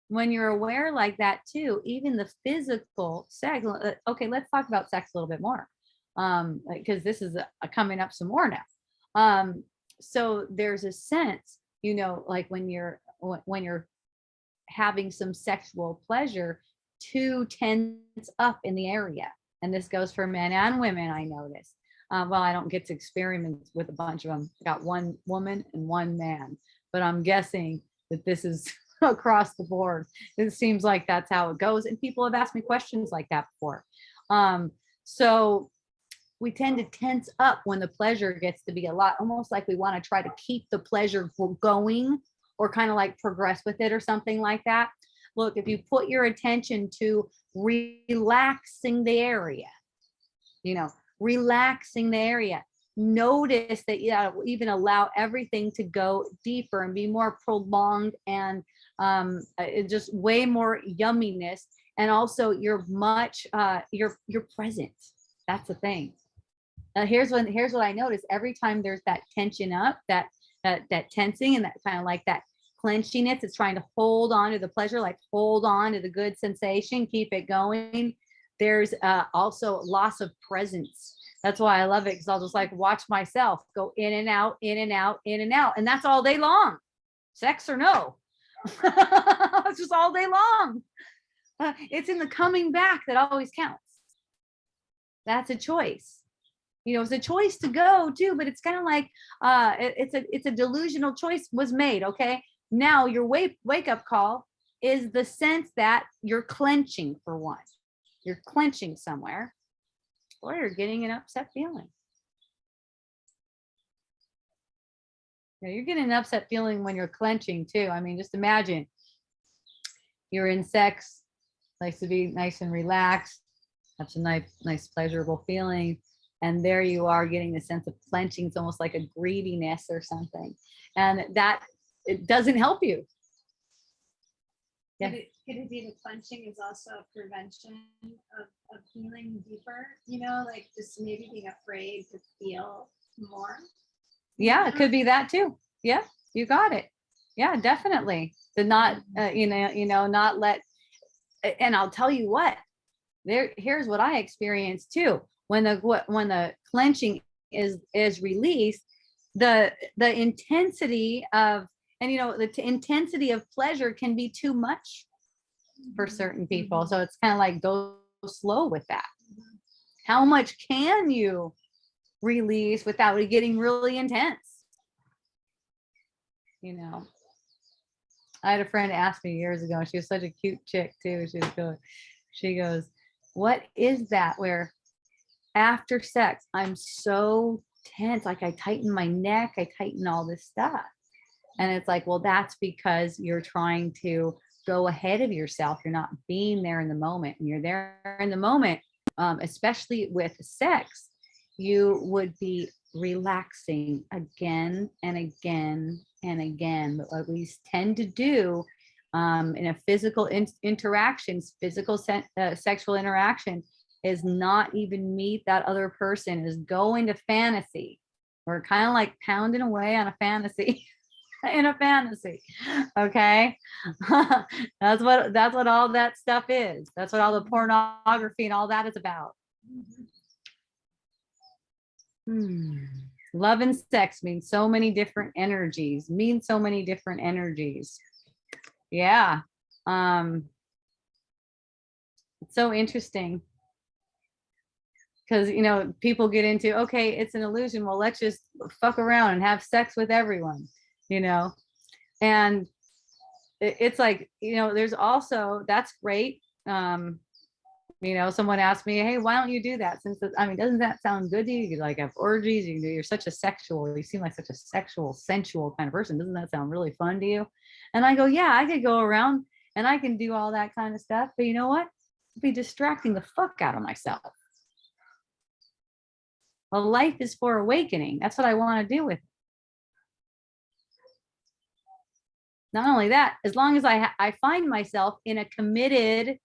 When you're aware like that too, even the physical sex. Okay, let's talk about sex a little bit more. Because this is coming up some more now. So there's a sense, like when you're having some sexual pleasure, to tense up in the area. And this goes for men and women, I notice. Well, I don't get to experiment with a bunch of them. I got one woman and one man, but I'm guessing that this is across the board. It seems like that's how it goes. And people have asked me questions like that before. So we tend to tense up when the pleasure gets to be a lot, almost like we want to try to keep the pleasure going or kind of like progress with it or something like that. Look, if you put your attention to relaxing the area, notice that even allow everything to go deeper and be more prolonged and just way more yumminess. And also you're present. That's the thing. Here's what I notice. Every time there's that tension up, that tensing and that kind of like that clenchiness, it's trying to hold on to the pleasure, like hold on to the good sensation, keep it going. There's also loss of presence. That's why I love it, because I'll just like watch myself go in and out, in and out, in and out. And that's all day long, sex or no. It's just all day long. It's in the coming back that always counts. That's a choice. It's a choice to go too, but it's kind of like it's a delusional choice was made. Okay. Now your wake up call is the sense that you're clenching for one. You're clenching somewhere, or you're getting an upset feeling. You're getting an upset feeling when you're clenching too. I mean, just imagine you're in sex, likes to be nice and relaxed, have some nice pleasurable feeling. And there you are getting the sense of clenching. It's almost like a greediness or something. And that it doesn't help you. Yeah. Could it be the clenching is also a prevention of feeling deeper, like just maybe being afraid to feel more? Yeah, it could be that too. Yeah, you got it. Yeah, definitely. To not, not let, and I'll tell you what, here's what I experienced too. When the clenching is released, the intensity of, and the intensity of pleasure can be too much for certain people. So it's kind of like go slow with that. How much can you release without it getting really intense? I had a friend ask me years ago, and she was such a cute chick too. She goes, what is that where after sex, I'm so tense, like I tighten my neck, I tighten all this stuff. And it's like, well, that's because you're trying to go ahead of yourself. You're not being there in the moment. And you're there in the moment, especially with sex, you would be relaxing again and again and again. But what we tend to do in a physical sexual interaction is not even meet that other person, is going to fantasy. We're kind of like pounding away on a fantasy in a fantasy. Okay. That's what all that stuff is. That's what all the pornography and all that is about. Love and sex means so many different energies. Yeah. It's so interesting. Because, people get into, okay, it's an illusion. Well, let's just fuck around and have sex with everyone, and it's like, there's also, that's great. Someone asked me, hey, why don't you do that? Doesn't that sound good to you? You like have orgies, you seem like such a sensual kind of person. Doesn't that sound really fun to you? And I go, yeah, I could go around and I can do all that kind of stuff. But you know what? I'd be distracting the fuck out of myself. A life is for awakening. That's what I want to do with it. Not only that, as long as I find myself in a committed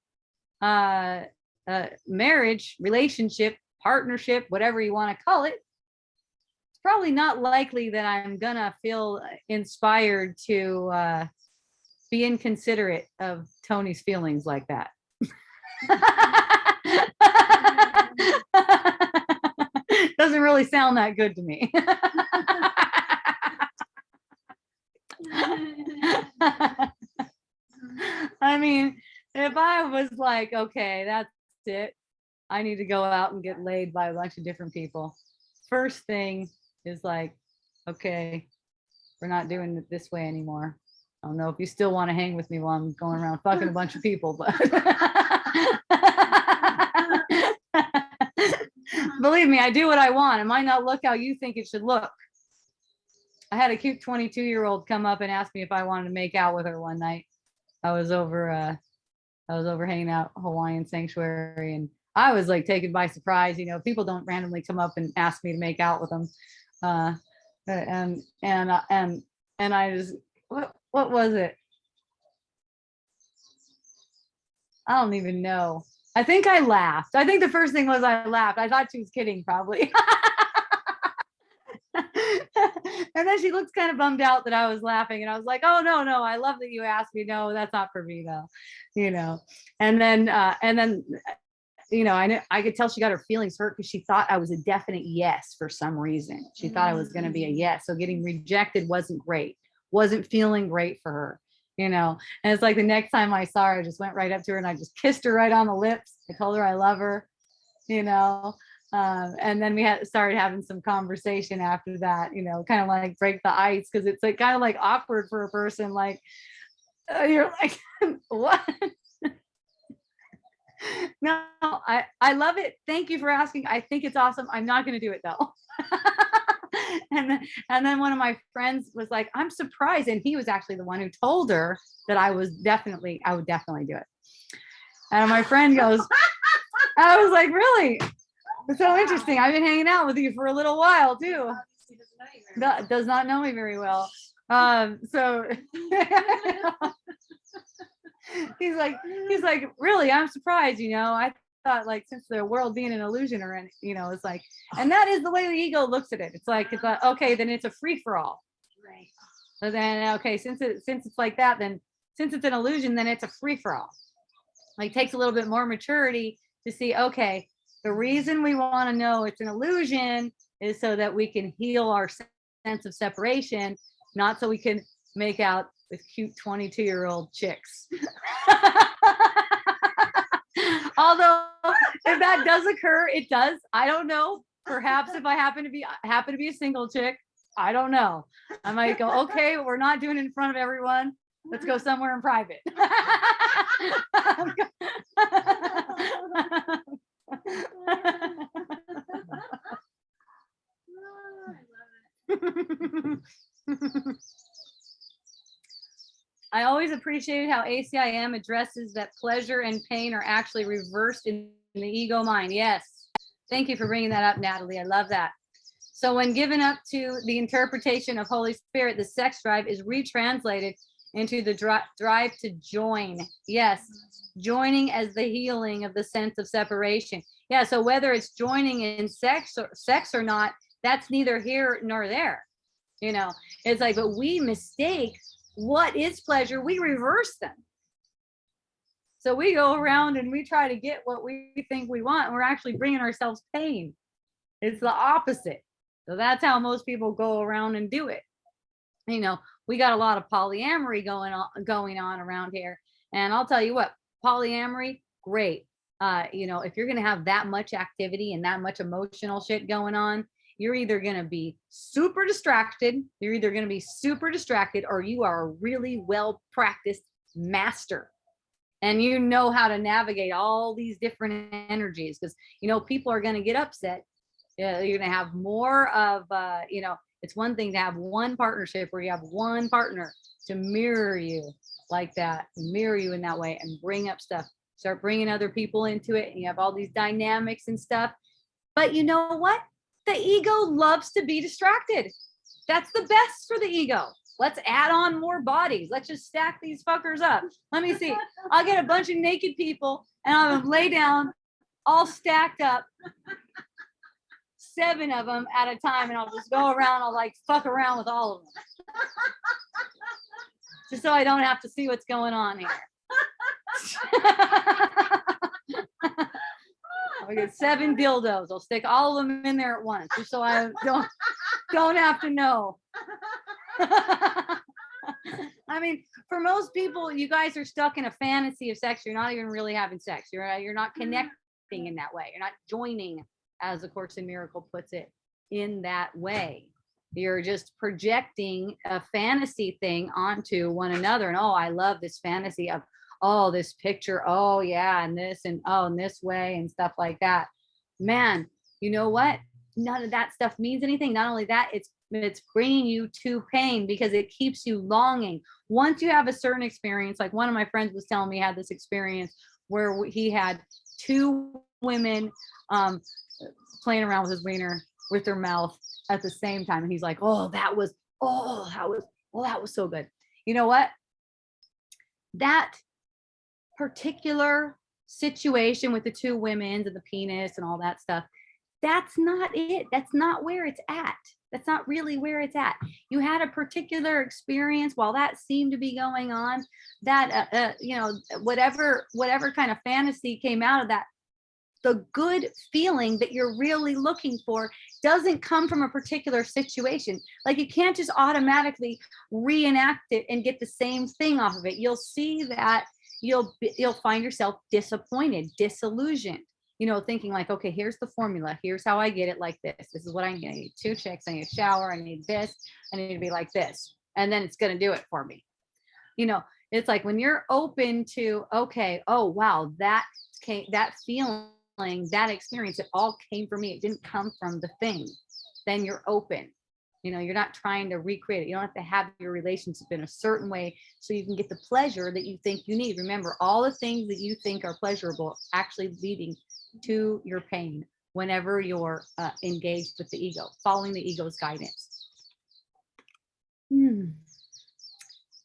marriage, relationship, partnership, whatever you want to call it, it's probably not likely that I'm gonna feel inspired to be inconsiderate of Tony's feelings like that. Doesn't really sound that good to me. I mean, if I was like, okay, that's it, I need to go out and get laid by a bunch of different people. First thing is like, okay, we're not doing it this way anymore. I don't know if you still want to hang with me while I'm going around fucking a bunch of people, but believe me, I do what I want. It might not look how you think it should look. I had a cute 22-year-old come up and ask me if I wanted to make out with her one night. I was over hanging out Hawaiian Sanctuary, and I was like taken by surprise. You know, people don't randomly come up and ask me to make out with them. And I just, what was it? I don't even know. I think I laughed. I think the first thing was I laughed. I thought she was kidding, probably. And then she looked kind of bummed out that I was laughing, and I was like, oh no, I love that you asked me. No, that's not for me though, you know. And then you know, I could tell she got her feelings hurt because she thought I was a definite yes for some reason. She thought I was going to be a yes. So getting rejected wasn't great, wasn't feeling great for her, you know. And it's like the next time I saw her, I just went right up to her and I just kissed her right on the lips. I told her I love her, you know. And then we started having some conversation after that, you know, kind of like break the ice, because it's like kind of like awkward for a person, like you're like, what? No, I love it. Thank you for asking. I think it's awesome. I'm not going to do it though. And then one of my friends was like, I'm surprised. And he was actually the one who told her that I would definitely do it. And my friend goes, I was like, really? It's so interesting. I've been hanging out with you for a little while too. Does not know me very well. So he's like, really, I'm surprised, you know. I thought, like, since the world being an illusion, or you know, it's like, and that is the way the ego looks at it. It's like, okay, then it's a free-for-all. Right. So then, okay, since it's like that, then since it's an illusion, then it's a free-for-all. Like, it takes a little bit more maturity to see, okay, the reason we want to know it's an illusion is so that we can heal our sense of separation, not so we can make out with cute 22-year-old chicks. Although if that does occur, it does. I don't know. Perhaps if I happen to be a single chick, I don't know. I might go, okay, we're not doing it in front of everyone. Let's go somewhere in private. I always appreciated how ACIM addresses that pleasure and pain are actually reversed in the ego mind. Yes. Thank you for bringing that up, Natalie. I love that. So when given up to the interpretation of Holy Spirit, the sex drive is retranslated into the drive to join. Yes. Joining as the healing of the sense of separation. Yeah. So whether it's joining in sex or not, that's neither here nor there. You know, it's like, but we mistake what is pleasure, we reverse them. So we go around and we try to get what we think we want, and we're actually bringing ourselves pain. It's the opposite. So that's how most people go around and do it. You know, we got a lot of polyamory going on around here. And I'll tell you what, polyamory, great. You know, if you're going to have that much activity and that much emotional shit going on, you're either going to be super distracted, or you are a really well practiced master. And you know how to navigate all these different energies, because, you know, people are going to get upset. You're going to have more of, you know, it's one thing to have one partnership where you have one partner to mirror you like that, mirror you in that way, and bring up stuff, start bringing other people into it. And you have all these dynamics and stuff. But you know what? The ego loves to be distracted. That's the best for the ego. Let's add on more bodies. Let's just stack these fuckers up. Let me see. I'll get a bunch of naked people and I'll lay down all stacked up, 7 of them at a time, and I'll just go around. I'll like fuck around with all of them, just so I don't have to see what's going on here. I get 7 dildos. I'll stick all of them in there at once, just so I don't have to know. I mean, for most people, you guys are stuck in a fantasy of sex. You're not even really having sex. You're not connecting in that way. You're not joining, as the Course in Miracle puts it, in that way. You're just projecting a fantasy thing onto one another. And oh, I love this fantasy of, oh, this picture. Oh yeah, and this, and oh, in this way, and stuff like that. Man, you know what? None of that stuff means anything. Not only that, it's bringing you to pain because it keeps you longing. Once you have a certain experience, like one of my friends was telling me, had this experience where he had 2 women playing around with his wiener with their mouth at the same time, and he's like, that was so good. You know what? That particular situation with the 2 women and the penis and all that stuff, that's not it. That's not where it's at. That's not really where it's at. You had a particular experience while that seemed to be going on, that whatever kind of fantasy came out of that, the good feeling that you're really looking for doesn't come from a particular situation. Like, you can't just automatically reenact it and get the same thing off of it. You'll see that you'll find yourself disappointed, disillusioned, thinking like, okay, here's the formula. Here's how I get it like this. This is what I need. I need 2 chicks. I need a shower. I need this. I need to be like this. And then it's going to do it for me. It's like when you're open to, okay, oh, wow, that feeling, that experience, it all came from me. It didn't come from the thing. Then you're open. You're not trying to recreate it. You don't have to have your relationship in a certain way so you can get the pleasure that you think you need. Remember, all the things that you think are pleasurable actually leading to your pain whenever you're engaged with the ego, following the ego's guidance.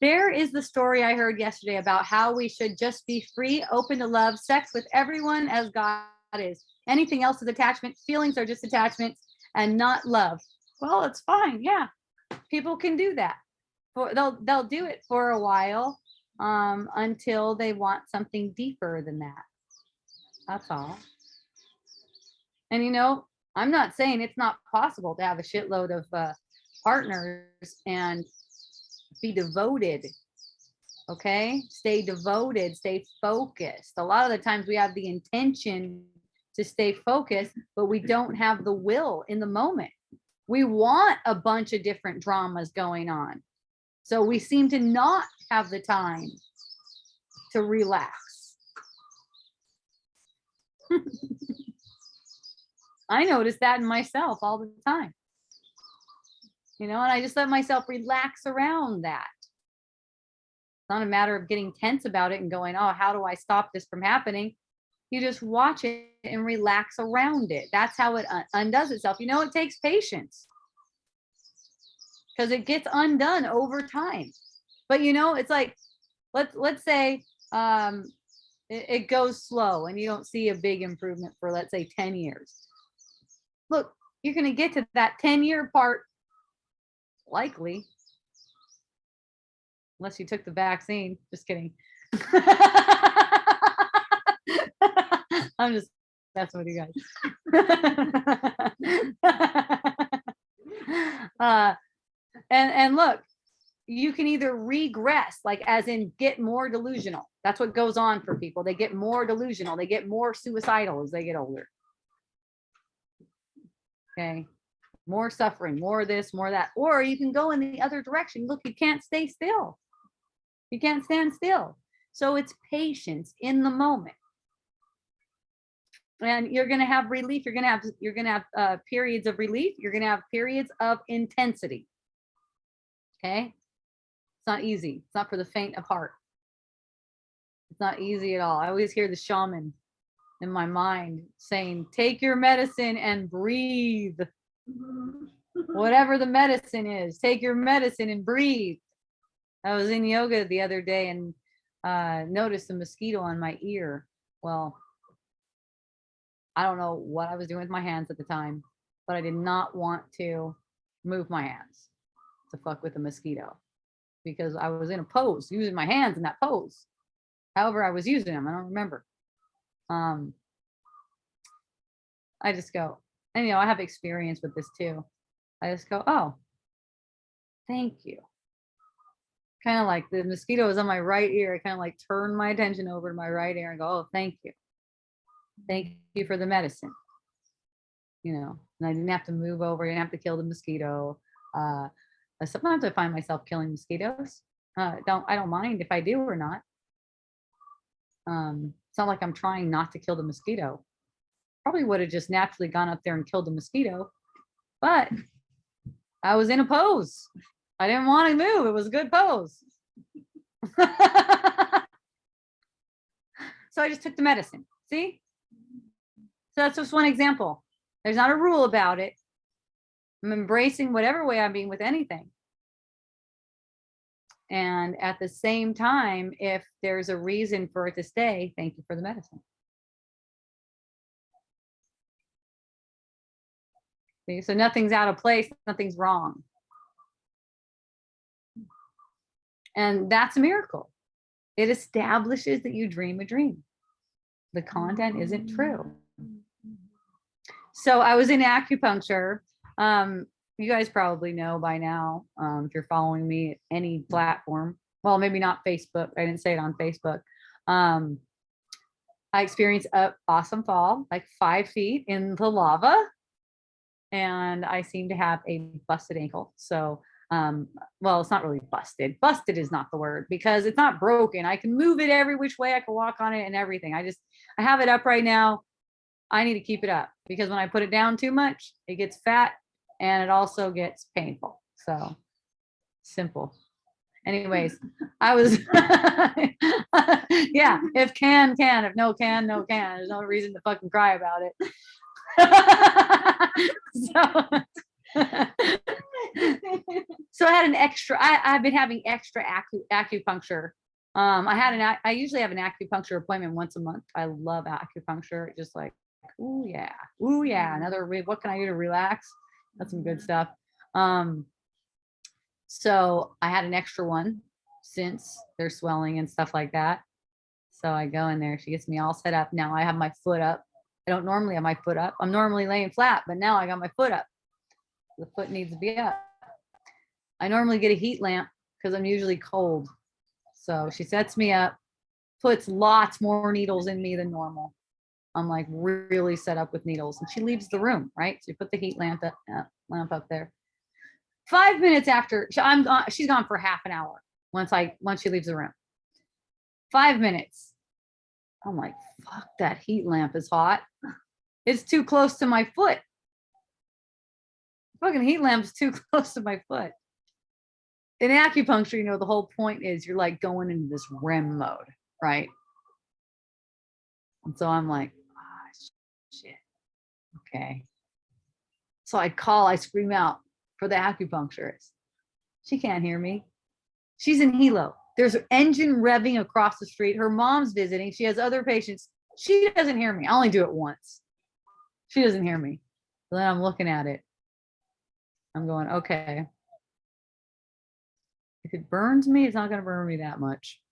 There is the story I heard yesterday about how we should just be free, open to love, sex with everyone as God is. Anything else is attachment. Feelings are just attachments and not love. Well, it's fine. Yeah, people can do that. They'll do it for a while until they want something deeper than that. That's all. And I'm not saying it's not possible to have a shitload of partners and be devoted. Okay, stay devoted, stay focused. A lot of the times we have the intention to stay focused, but we don't have the will in the moment. We want a bunch of different dramas going on. So we seem to not have the time to relax. I notice that in myself all the time. And I just let myself relax around that. It's not a matter of getting tense about it and going, oh, how do I stop this from happening? You just watch it and relax around it. That's how it undoes itself. It takes patience because it gets undone over time. But it's like, let's say it goes slow and you don't see a big improvement for, let's say, 10 years. Look, you're going to get to that 10-year part, likely, unless you took the vaccine. Just kidding. I'm just messing with you guys. And look, you can either regress, like as in get more delusional. That's what goes on for people. They get more delusional. They get more suicidal as they get older. Okay. More suffering, more this, more that. Or you can go in the other direction. Look, you can't stay still. You can't stand still. So it's patience in the moment. And you're going to have relief. You're going to have periods of relief. You're going to have periods of intensity. Okay. It's not easy. It's not for the faint of heart. It's not easy at all. I always hear the shaman in my mind saying, take your medicine and breathe. Whatever the medicine is, take your medicine and breathe. I was in yoga the other day and noticed a mosquito on my ear. Well, I don't know what I was doing with my hands at the time, but I did not want to move my hands to fuck with the mosquito because I was in a pose using my hands in that pose. However, I was using them. I don't remember. I just go, and I have experience with this too. I just go, oh, thank you. Kind of like the mosquito was on my right ear. I kind of like turned my attention over to my right ear and go, oh, thank you. Thank you for the medicine. And I didn't have to move over. I didn't have to kill the mosquito. Sometimes I find myself killing mosquitoes. I don't mind if I do or not. It's not like I'm trying not to kill the mosquito. Probably would have just naturally gone up there and killed the mosquito, but I was in a pose. I didn't want to move. It was a good pose. So I just took the medicine. See? So that's just one example. There's not a rule about it. I'm embracing whatever way I'm being with anything. And at the same time, if there's a reason for it to stay, thank you for the medicine. See? So nothing's out of place, nothing's wrong. And that's a miracle. It establishes that you dream a dream. The content isn't true. So I was in acupuncture. You guys probably know by now, if you're following me at any platform. Well, maybe not Facebook. I didn't say it on Facebook. I experienced an awesome fall, like 5 feet in the lava. And I seem to have a busted ankle. So, well, it's not really busted. Busted is not the word because it's not broken. I can move it every which way. I can walk on it and everything. I have it up right now. I need to keep it up because when I put it down too much, it gets fat and it also gets painful. So simple. Anyways, I was, yeah, if can, if no can, no can. There's no reason to fucking cry about it. So I had an extra, I've been having extra acupuncture. I usually have an acupuncture appointment once a month. I love acupuncture. Just like, ooh yeah. What can I do to relax? That's some good stuff. So I had an extra one since they're swelling and stuff like that. So I go in there, she gets me all set up. Now I have my foot up. I don't normally have my foot up. I'm normally laying flat, but now I got my foot up. The foot needs to be up. I normally get a heat lamp because I'm usually cold. So she sets me up, puts lots more needles in me than normal. I'm like really set up with needles, and she leaves the room, right? So you put the heat lamp up there. 5 minutes after, she's gone for half an hour once she leaves the room. 5 minutes. I'm like, fuck, that heat lamp is hot. It's too close to my foot. Fucking heat lamp's too close to my foot. In acupuncture, the whole point is you're like going into this REM mode, right? And so I'm like, shit. Okay. So I scream out for the acupuncturist. She can't hear me. She's in helo. There's an engine revving across the street. Her mom's visiting. She has other patients. She doesn't hear me. I only do it once. She doesn't hear me. So then I'm looking at it. I'm going, okay. If it burns me, it's not going to burn me that much.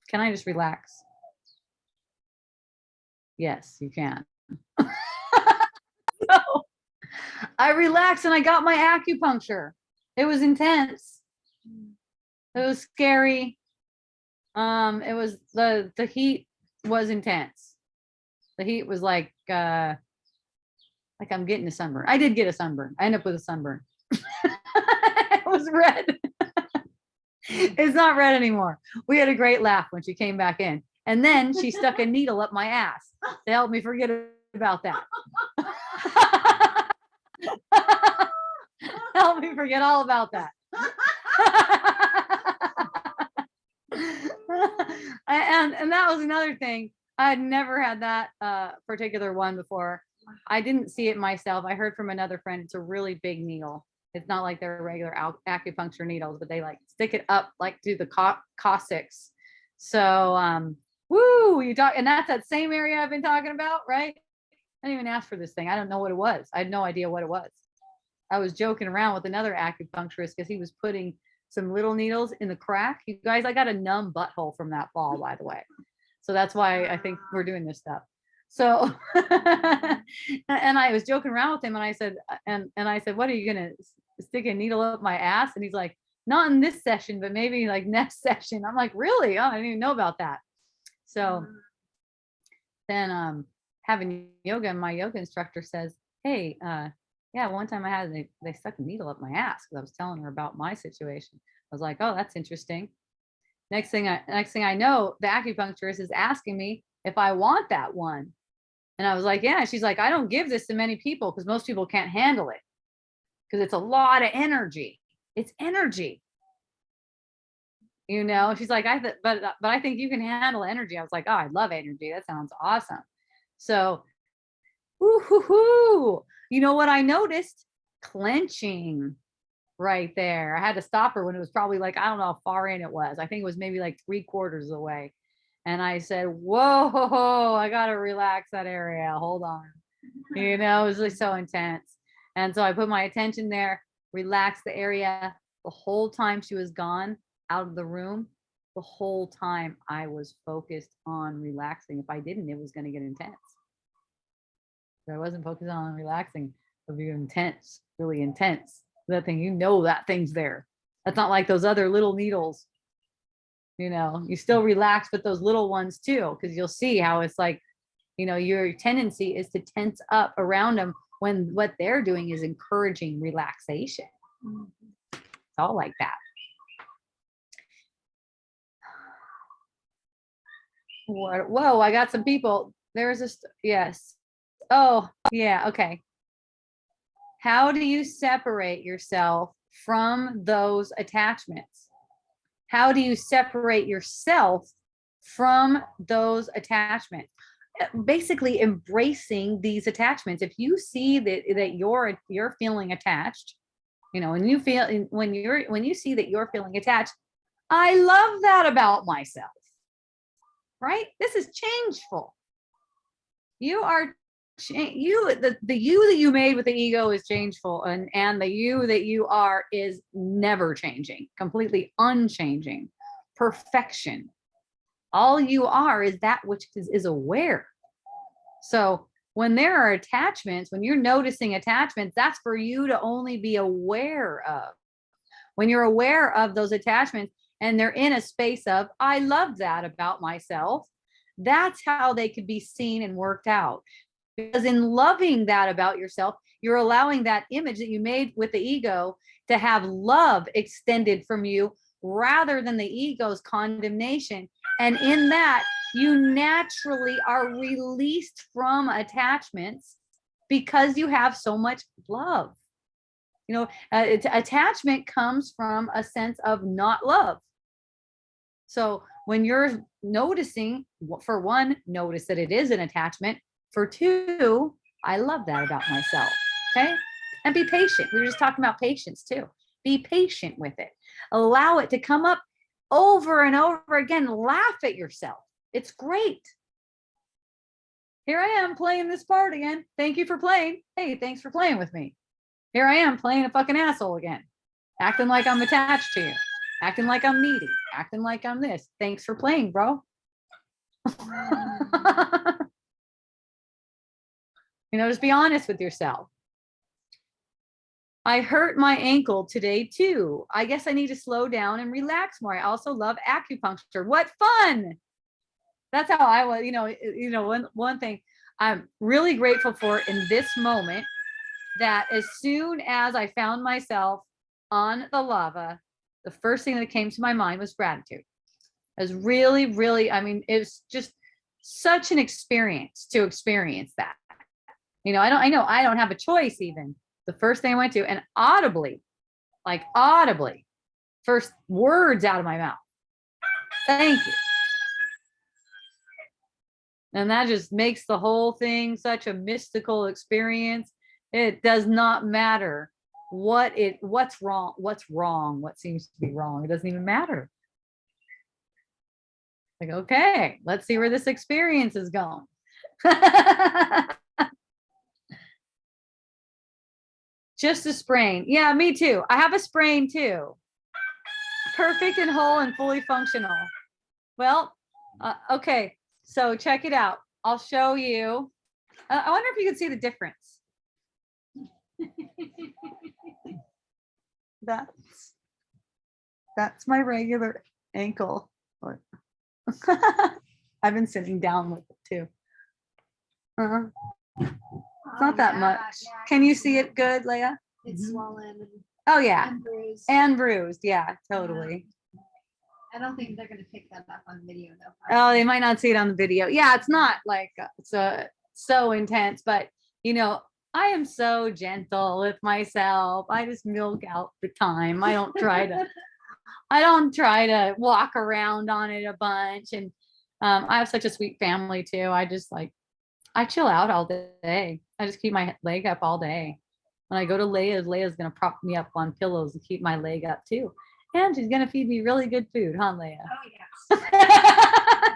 Can I just relax? Yes, you can. So I relaxed and I got my acupuncture. It was intense. It was scary. It was the heat was intense. The heat was like I'm getting a sunburn. I did get a sunburn. I ended up with a sunburn. It was red. It's not red anymore. We had a great laugh when she came back in. And then she stuck a needle up my ass to help me forget about that. Help me forget all about that. And that was another thing. I had never had that particular one before. I didn't see it myself. I heard from another friend, it's a really big needle. It's not like their regular acupuncture needles, but they like stick it up like through the coccyx. So, woo, you talk, and that's that same area I've been talking about, right? I didn't even ask for this thing. I don't know what it was. I had no idea what it was. I was joking around with another acupuncturist because he was putting some little needles in the crack. You guys, I got a numb butthole from that fall, by the way. So that's why I think we're doing this stuff. So, and I was joking around with him, and I said, what are you gonna stick a needle up my ass? And he's like, not in this session, but maybe like next session. I'm like, really? Oh, I didn't even know about that. So then having yoga, and my yoga instructor says, hey, yeah, one time they stuck a needle up my ass because I was telling her about my situation. I was like, oh, that's interesting. Next thing I know, the acupuncturist is asking me if I want that one. And I was like, yeah. She's like, I don't give this to many people because most people can't handle it because it's a lot of energy. It's energy. You know, she's like, but I think you can handle energy. I was like, oh, I love energy. That sounds awesome. So, woo-hoo-hoo. You know what I noticed? Clenching right there. I had to stop her when it was probably like, I don't know how far in it was. I think it was maybe like 3/4 away. And I said, whoa, I got to relax that area. Hold on. You know, it was like so intense. And so I put my attention there, relaxed the area. The whole time she was gone out of the room, the whole time I was focused on relaxing. If I didn't, it was going to get intense. If I wasn't focused on relaxing, it would be intense, really intense. That thing, you know, that thing's there. That's not like those other little needles. You know, you still relax with those little ones too, because you'll see how it's like, you know, your tendency is to tense up around them when what they're doing is encouraging relaxation. It's all like that. Whoa, I got some people. There's a, yes. Oh, yeah, okay. How do you separate yourself from those attachments? How do you separate yourself from those attachments? Basically embracing these attachments. If you see that you're feeling attached, you know, and you feel when you see that you're feeling attached, I love that about myself. Right? This is changeful. You are the you that you made with the ego is changeful, and the you that you are is never changing, completely unchanging, perfection. All you are is that which is aware. So when there are attachments, when you're noticing attachments, that's for you to only be aware of. When you're aware of those attachments and they're in a space of, I love that about myself, that's how they could be seen and worked out. Because in loving that about yourself, you're allowing that image that you made with the ego to have love extended from you rather than the ego's condemnation. And in that, you naturally are released from attachments because you have so much love. You know, attachment comes from a sense of not love. So when you're noticing, for one, notice that it is an attachment. For two, I love that about myself. Okay. And be patient. We were just talking about patience too. Be patient with it. Allow it to come up over and over again. Laugh at yourself. It's great. Here I am playing this part again. Thank you for playing. Hey, thanks for playing with me. Here I am playing a fucking asshole again. Acting like I'm attached to you. Acting like I'm needy. Acting like I'm this. Thanks for playing, bro. You know, just be honest with yourself. I hurt my ankle today too. I guess I need to slow down and relax more. I also love acupuncture. What fun. That's how I was, one thing I'm really grateful for in this moment, that as soon as I found myself on the lava, the first thing that came to my mind was gratitude. It was really, really, I mean, it was just such an experience to experience that. You know, I don't have a choice even. The first thing I went to, and audibly, first words out of my mouth. Thank you. And that just makes the whole thing such a mystical experience. It does not matter what's wrong, what seems to be wrong. It doesn't even matter. Like, okay, let's see where this experience is going. Just a sprain. Yeah, me too. I have a sprain too. Perfect and whole and fully functional. Well, okay, so check it out. I'll show you. I wonder if you can see the difference. That's my regular ankle. I've been sitting down with it too. It's not that much. Can you see it good, Leah? It's swollen Oh yeah, and bruised. and bruised. Yeah, totally. I don't think they're gonna pick that up on video though. Oh, they might not see it on the video. Yeah, it's not like so intense, but you know, I am so gentle with myself. I just milk out the time. I don't try to walk around on it a bunch. And I have such a sweet family too. I chill out all day. I just keep my leg up all day. When I go to Leia's gonna prop me up on pillows and keep my leg up too. And she's gonna feed me really good food, huh, Leia? Oh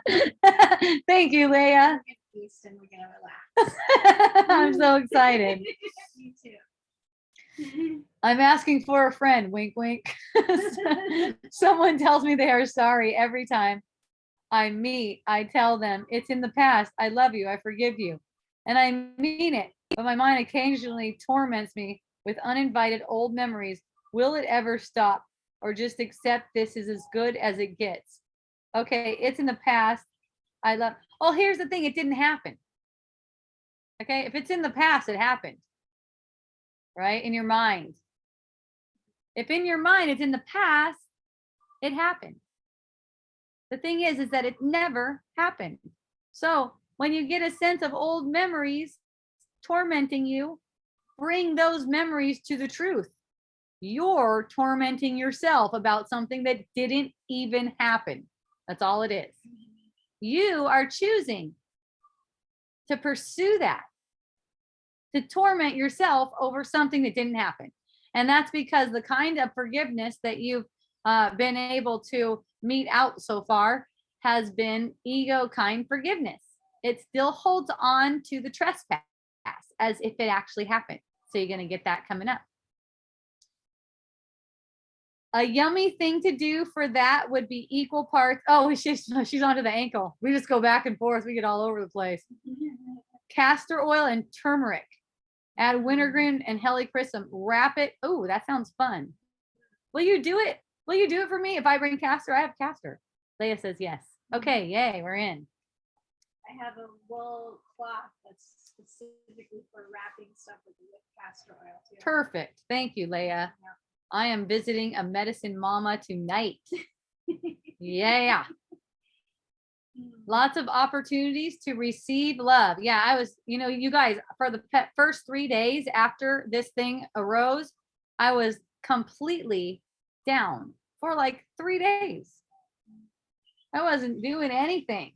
yes. Thank you, Leia. We're gonna feast and we're gonna relax. I'm so excited. Me too. I'm asking for a friend, wink, wink. Someone tells me they are sorry every time I meet. I tell them it's in the past. I love you. I forgive you. And I mean it. But my mind occasionally torments me with uninvited old memories. Will it ever stop? Or just accept this is as good as it gets? Okay, it's in the past. I love. Oh, here's the thing. It didn't happen. Okay, if it's in the past, it happened. Right? In your mind. If in your mind it's in the past, it happened. The thing is that it never happened. So when you get a sense of old memories tormenting you, bring those memories to the truth. You're tormenting yourself about something that didn't even happen. That's all it is. You are choosing to pursue that, to torment yourself over something that didn't happen. And that's because the kind of forgiveness that you've been able to mete out so far has been ego kind forgiveness. It still holds on to the trespass as if it actually happened. So you're going to get that coming up. A yummy thing to do for that would be equal parts. Oh, she's onto the ankle. We just go back and forth. We get all over the place. Castor oil and turmeric. Add wintergreen and helichrysum. Wrap it. Oh, that sounds fun. Will you do it? Will you do it for me? If I bring castor, I have castor. Leah says yes. Okay, yay, we're in. I have a wool cloth that's specifically for wrapping stuff with castor oil too. Perfect. Thank you, Leah. Yeah. I am visiting a medicine mama tonight. Yeah. Lots of opportunities to receive love. Yeah, I was, you guys, for the first 3 days after this thing arose, I was completely down for like 3 days. I wasn't doing anything.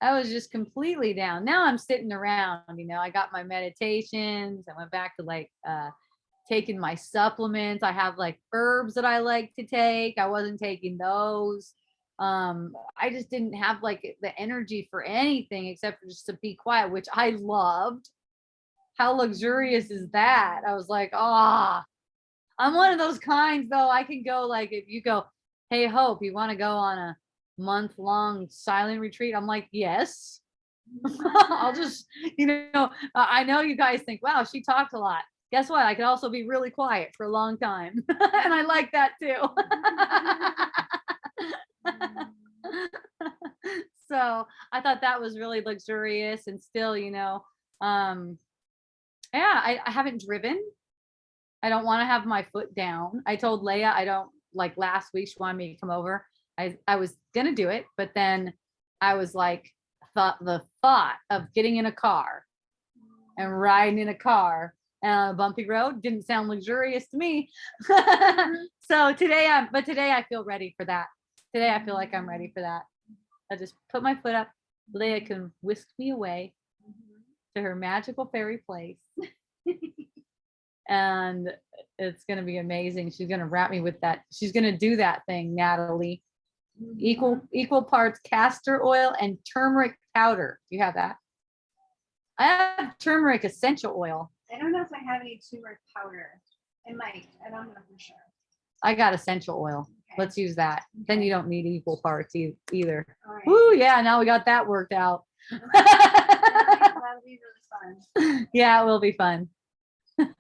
I was just completely down. Now I'm sitting around, I got my meditations. I went back to taking my supplements. I have like herbs that I like to take. I wasn't taking those. I just didn't have like the energy for anything except for just to be quiet, which I loved. How luxurious is that? I was like, I'm one of those kinds though. I can go like, if you go, hey, Hope, you want to go on a month-long silent retreat? I'm like, yes. I'll just, I know you guys think, wow, she talked a lot. Guess what? I could also be really quiet for a long time. And I like that too. So I thought that was really luxurious and still, I haven't driven. I don't want to have my foot down. I told Leah, I don't like last week, she wanted me to come over. I was going to do it, but then I was like, the thought of getting in a car and riding in a car on a bumpy road didn't sound luxurious to me. So today I feel ready for that. Today I feel like I'm ready for that. I just put my foot up Leah can whisk me away to her magical fairy place. And it's going to be amazing. She's going to wrap me with that. She's going to do that thing, Natalie. Equal parts castor oil and turmeric powder. Do you have that? I have turmeric essential oil. I don't know if I have any turmeric powder. I might. I don't know for sure. I got essential oil. Okay. Let's use that. Then you don't need equal parts either. All right. Woo, yeah, now we got that worked out. That'll be really fun. Yeah, it will be fun. And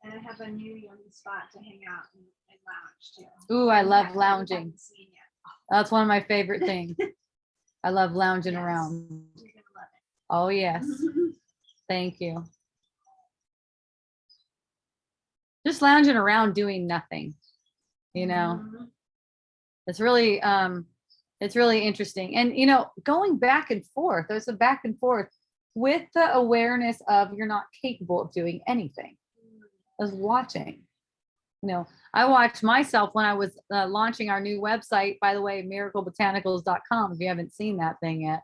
I have a new yummy spot to hang out and lounge too. Ooh, I love Yeah, lounging. haven't seen yet. That's one of my favorite things. I love lounging Yes. around. You're gonna love Oh, yes. it. Thank you. Just lounging around doing nothing, you know. Mhm. It's really interesting. And, going back and forth, there's a back and forth with the awareness of you're not capable of doing anything. I was watching, I watched myself when I was launching our new website, by the way, miraclebotanicals.com. If you haven't seen that thing yet,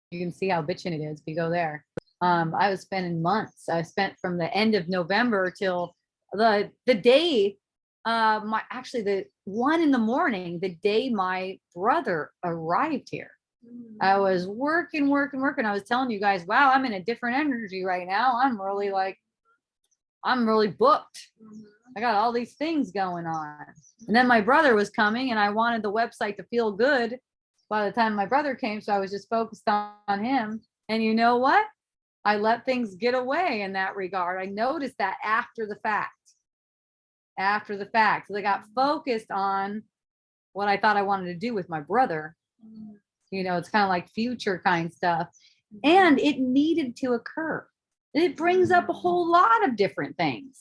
you can see how bitchin' it is if you go there. I was spending months. I spent from the end of November till the day, the 1 a.m, the day my brother arrived here. I was working. I was telling you guys, wow, I'm in a different energy right now. I'm really booked. I got all these things going on. And then my brother was coming and I wanted the website to feel good by the time my brother came. So I was just focused on him. And you know what? I let things get away in that regard. I noticed that after the fact. So I got focused on what I thought I wanted to do with my brother. It's kind of like future kind stuff. And it needed to occur. It brings up a whole lot of different things.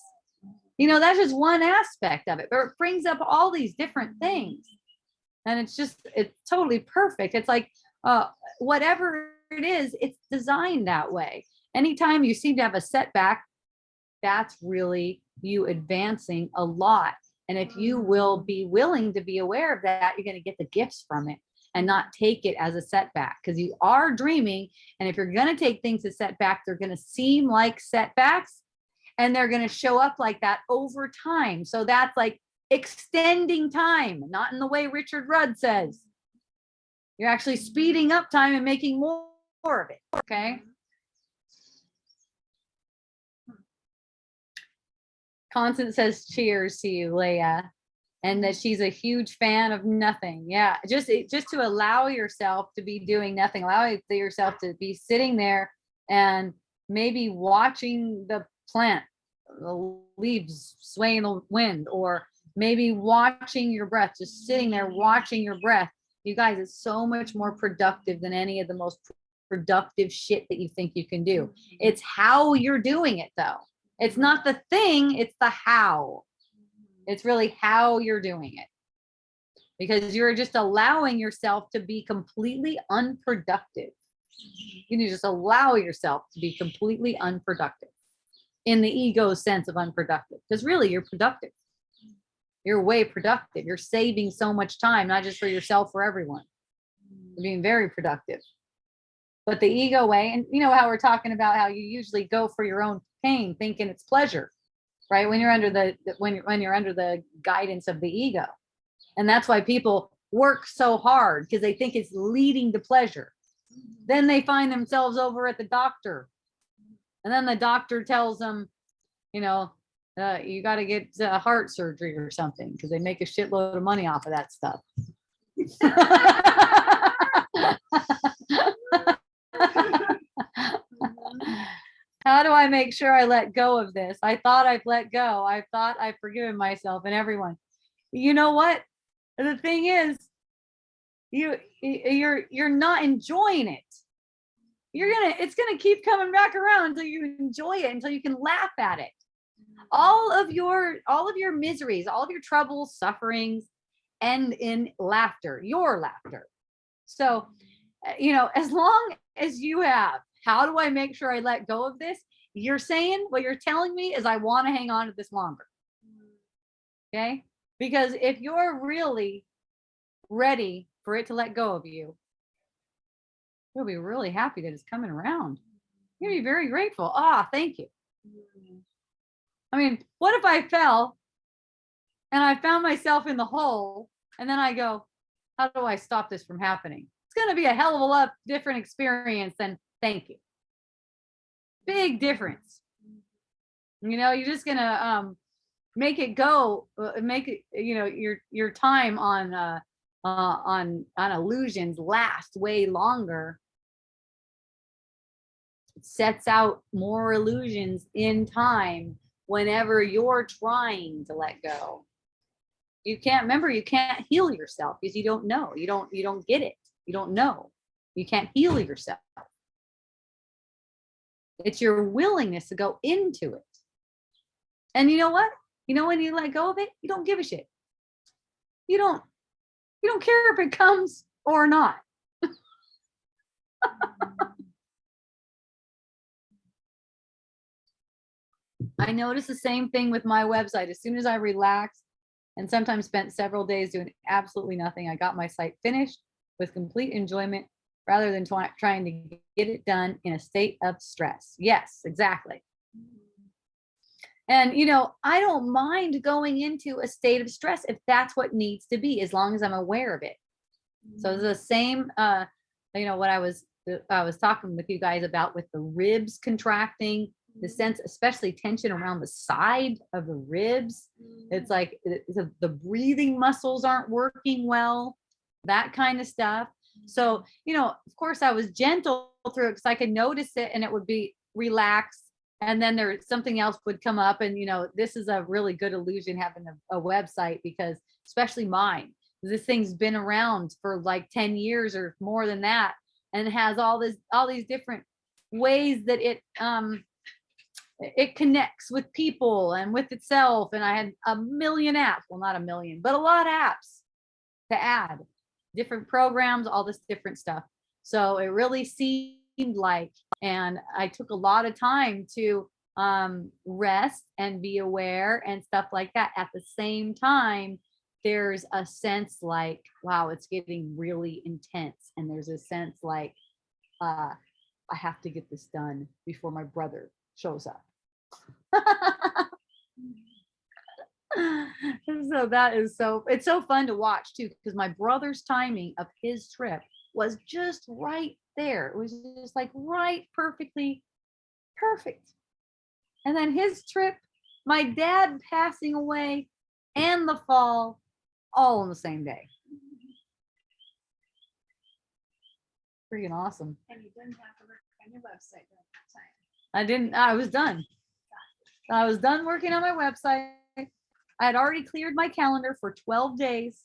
That's just one aspect of it, but it brings up all these different things. And it's totally perfect. It's like, whatever it is, it's designed that way. Anytime you seem to have a setback, that's really you advancing a lot. And if you will be willing to be aware of that, you're going to get the gifts from it and not take it as a setback, because you are dreaming. And if you're going to take things as setback, they're going to seem like setbacks and they're going to show up like that over time. So that's like extending time, not in the way Richard Rudd says. You're actually speeding up time and making more of it. Okay. Constance says cheers to you, Leah, and that she's a huge fan of nothing. Yeah, just to allow yourself to be doing nothing, allow yourself to be sitting there and maybe watching the plant, the leaves sway in the wind, or maybe watching your breath, just sitting there watching your breath. You guys, it's so much more productive than any of the most productive shit that you think you can do. It's how you're doing it, though. It's not the thing, it's the how. It's really how you're doing it. Because you're just allowing yourself to be completely unproductive. You need to just allow yourself to be completely unproductive in the ego sense of unproductive. Because really, you're productive. You're way productive. You're saving so much time, not just for yourself, for everyone. You're being very productive. But the ego way, and you know how we're talking about how you usually go for your own pain, thinking it's pleasure, right? When you're under the guidance of the ego. And that's why people work so hard, because they think it's leading to pleasure. Then they find themselves over at the doctor. And then the doctor tells them, you got to get heart surgery or something, because they make a shitload of money off of that stuff. How do I make sure I let go of this? I thought I've let go. I thought I've forgiven myself and everyone. You know what? The thing is, you're not enjoying it. It's gonna keep coming back around until you enjoy it, until you can laugh at it. All of your miseries, all of your troubles, sufferings, end in laughter, your laughter. So, as long as you have, how do I make sure I let go of this? What you're telling me is I want to hang on to this longer. Okay? Because if you're really ready for it to let go of you, you'll be really happy that it's coming around. You'll be very grateful. Thank you. I mean, what if I fell and I found myself in the hole and then I go, how do I stop this from happening? It's going to be a hell of a lot different experience than thank you. Big difference. You're just going to make it go, make it, your time on illusions last way longer. It sets out more illusions in time whenever you're trying to let go. You can't heal yourself because you don't know. You don't get it. You don't know. You can't heal yourself. It's your willingness to go into it. And you know what? When you let go of it, you don't give a shit. You don't care if it comes or not. I noticed the same thing with my website. As soon as I relaxed and sometimes spent several days doing absolutely nothing, I got my site finished with complete enjoyment rather than trying to get it done in a state of stress. Yes, exactly. And, I don't mind going into a state of stress if that's what needs to be, as long as I'm aware of it. So the same, what I was talking with you guys about with the ribs contracting, the sense, especially tension around the side of the ribs. It's like the breathing muscles aren't working well, that kind of stuff. So, of course I was gentle through it because I could notice it and it would be relaxed. And then something else would come up. And, this is a really good illusion having a website, because especially mine, this thing's been around for like 10 years or more than that. And it has all these different ways that it connects with people and with itself. And I had a million apps, well, not a million, but a lot of apps to add, different programs, all this different stuff. So it really seemed like, and I took a lot of time to rest and be aware and stuff like that. At the same time, there's a sense like, wow, it's getting really intense. And there's a sense like, I have to get this done before my brother shows up. So it's so fun to watch too, because my brother's timing of his trip was just right there. It was just like right perfectly perfect. And then his trip, my dad passing away, and the fall, all on the same day. Freaking awesome. And you didn't have to work on your website during that time. I didn't. I was done. I was done working on my website. I had already cleared my calendar for 12 days.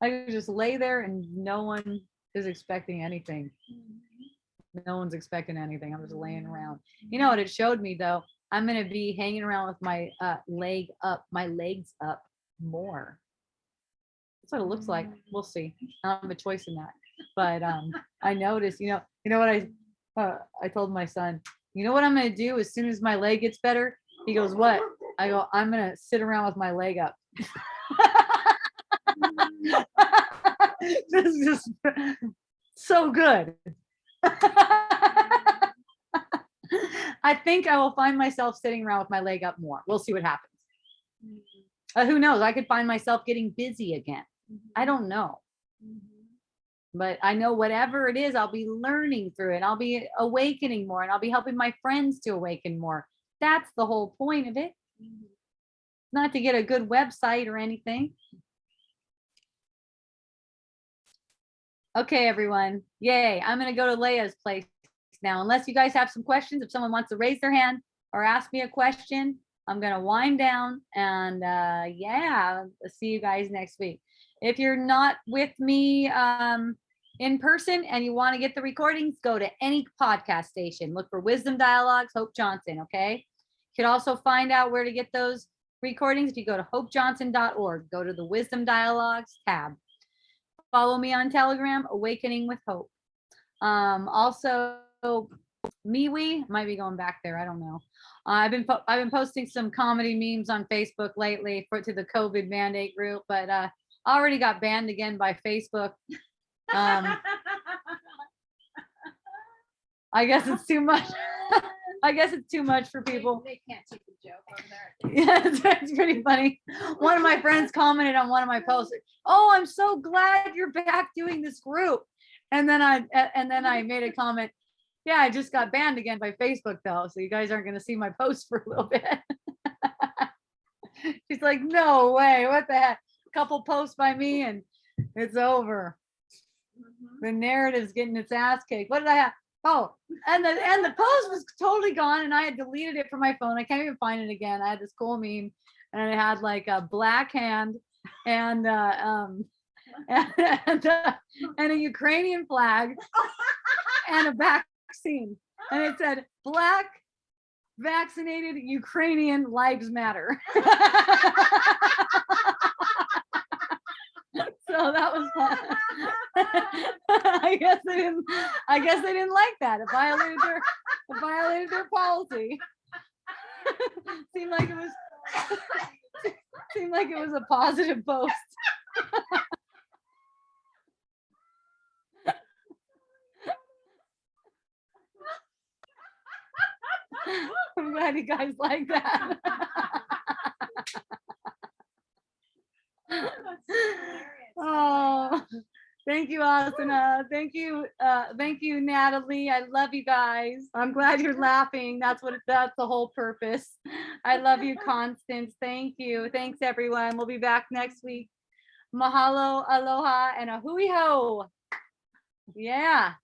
I could just lay there and no one is expecting anything. No one's expecting anything. I'm just laying around. You know what it showed me though? I'm going to be hanging around with my legs up more. That's what it looks like. We'll see. I don't have a choice in that. But I noticed, you know what I told my son, you know what I'm going to do as soon as my leg gets better? He goes, what? I go, I'm going to sit around with my leg up. This is just so good. I think I will find myself sitting around with my leg up more. We'll see what happens. Who knows? I could find myself getting busy again. I don't know. But I know whatever it is, I'll be learning through it. I'll be awakening more, and I'll be helping my friends to awaken more. That's the whole point of it. Not to get a good website or anything. Okay, everyone. Yay. I'm going to go to Leia's place now. Unless you guys have some questions, if someone wants to raise their hand or ask me a question, I'm going to wind down and yeah, I'll see you guys next week. If you're not with me in person and you want to get the recordings, go to any podcast station. Look for Wisdom Dialogues, Hope Johnson, okay? You can also find out where to get those recordings if you go to hopejohnson.org. Go to the Wisdom Dialogues tab. Follow me on Telegram, Awakening with Hope. Also, MeWe might be going back there. I don't know. I've been posting some comedy memes on Facebook lately to the COVID mandate group, but I already got banned again by Facebook. I guess it's too much. I guess it's too much for people. They can't take a joke over there. Yeah, it's pretty funny. One of my friends commented on one of my posts, "Oh, I'm so glad you're back doing this group." And then I made a comment, "Yeah, I just got banned again by Facebook though, so you guys aren't going to see my posts for a little bit." She's like, "No way, what the heck? A couple posts by me and it's over. The narrative's getting its ass kicked." What did I have? Oh, and the post was totally gone, and I had deleted it from my phone. I can't even find it again. I had this cool meme, and it had like a black hand and and a Ukrainian flag and a vaccine, and it said "Black vaccinated Ukrainian lives matter." So that was fun. I guess they didn't like that. It violated their policy. Seemed like it was a positive post. I'm glad you guys like that. Oh, thank you, Asana. Thank you, Natalie. I love you guys. I'm glad you're laughing. That's the whole purpose. I love you, Constance. Thank you. Thanks, everyone. We'll be back next week. Mahalo, aloha, and a hui ho. Yeah.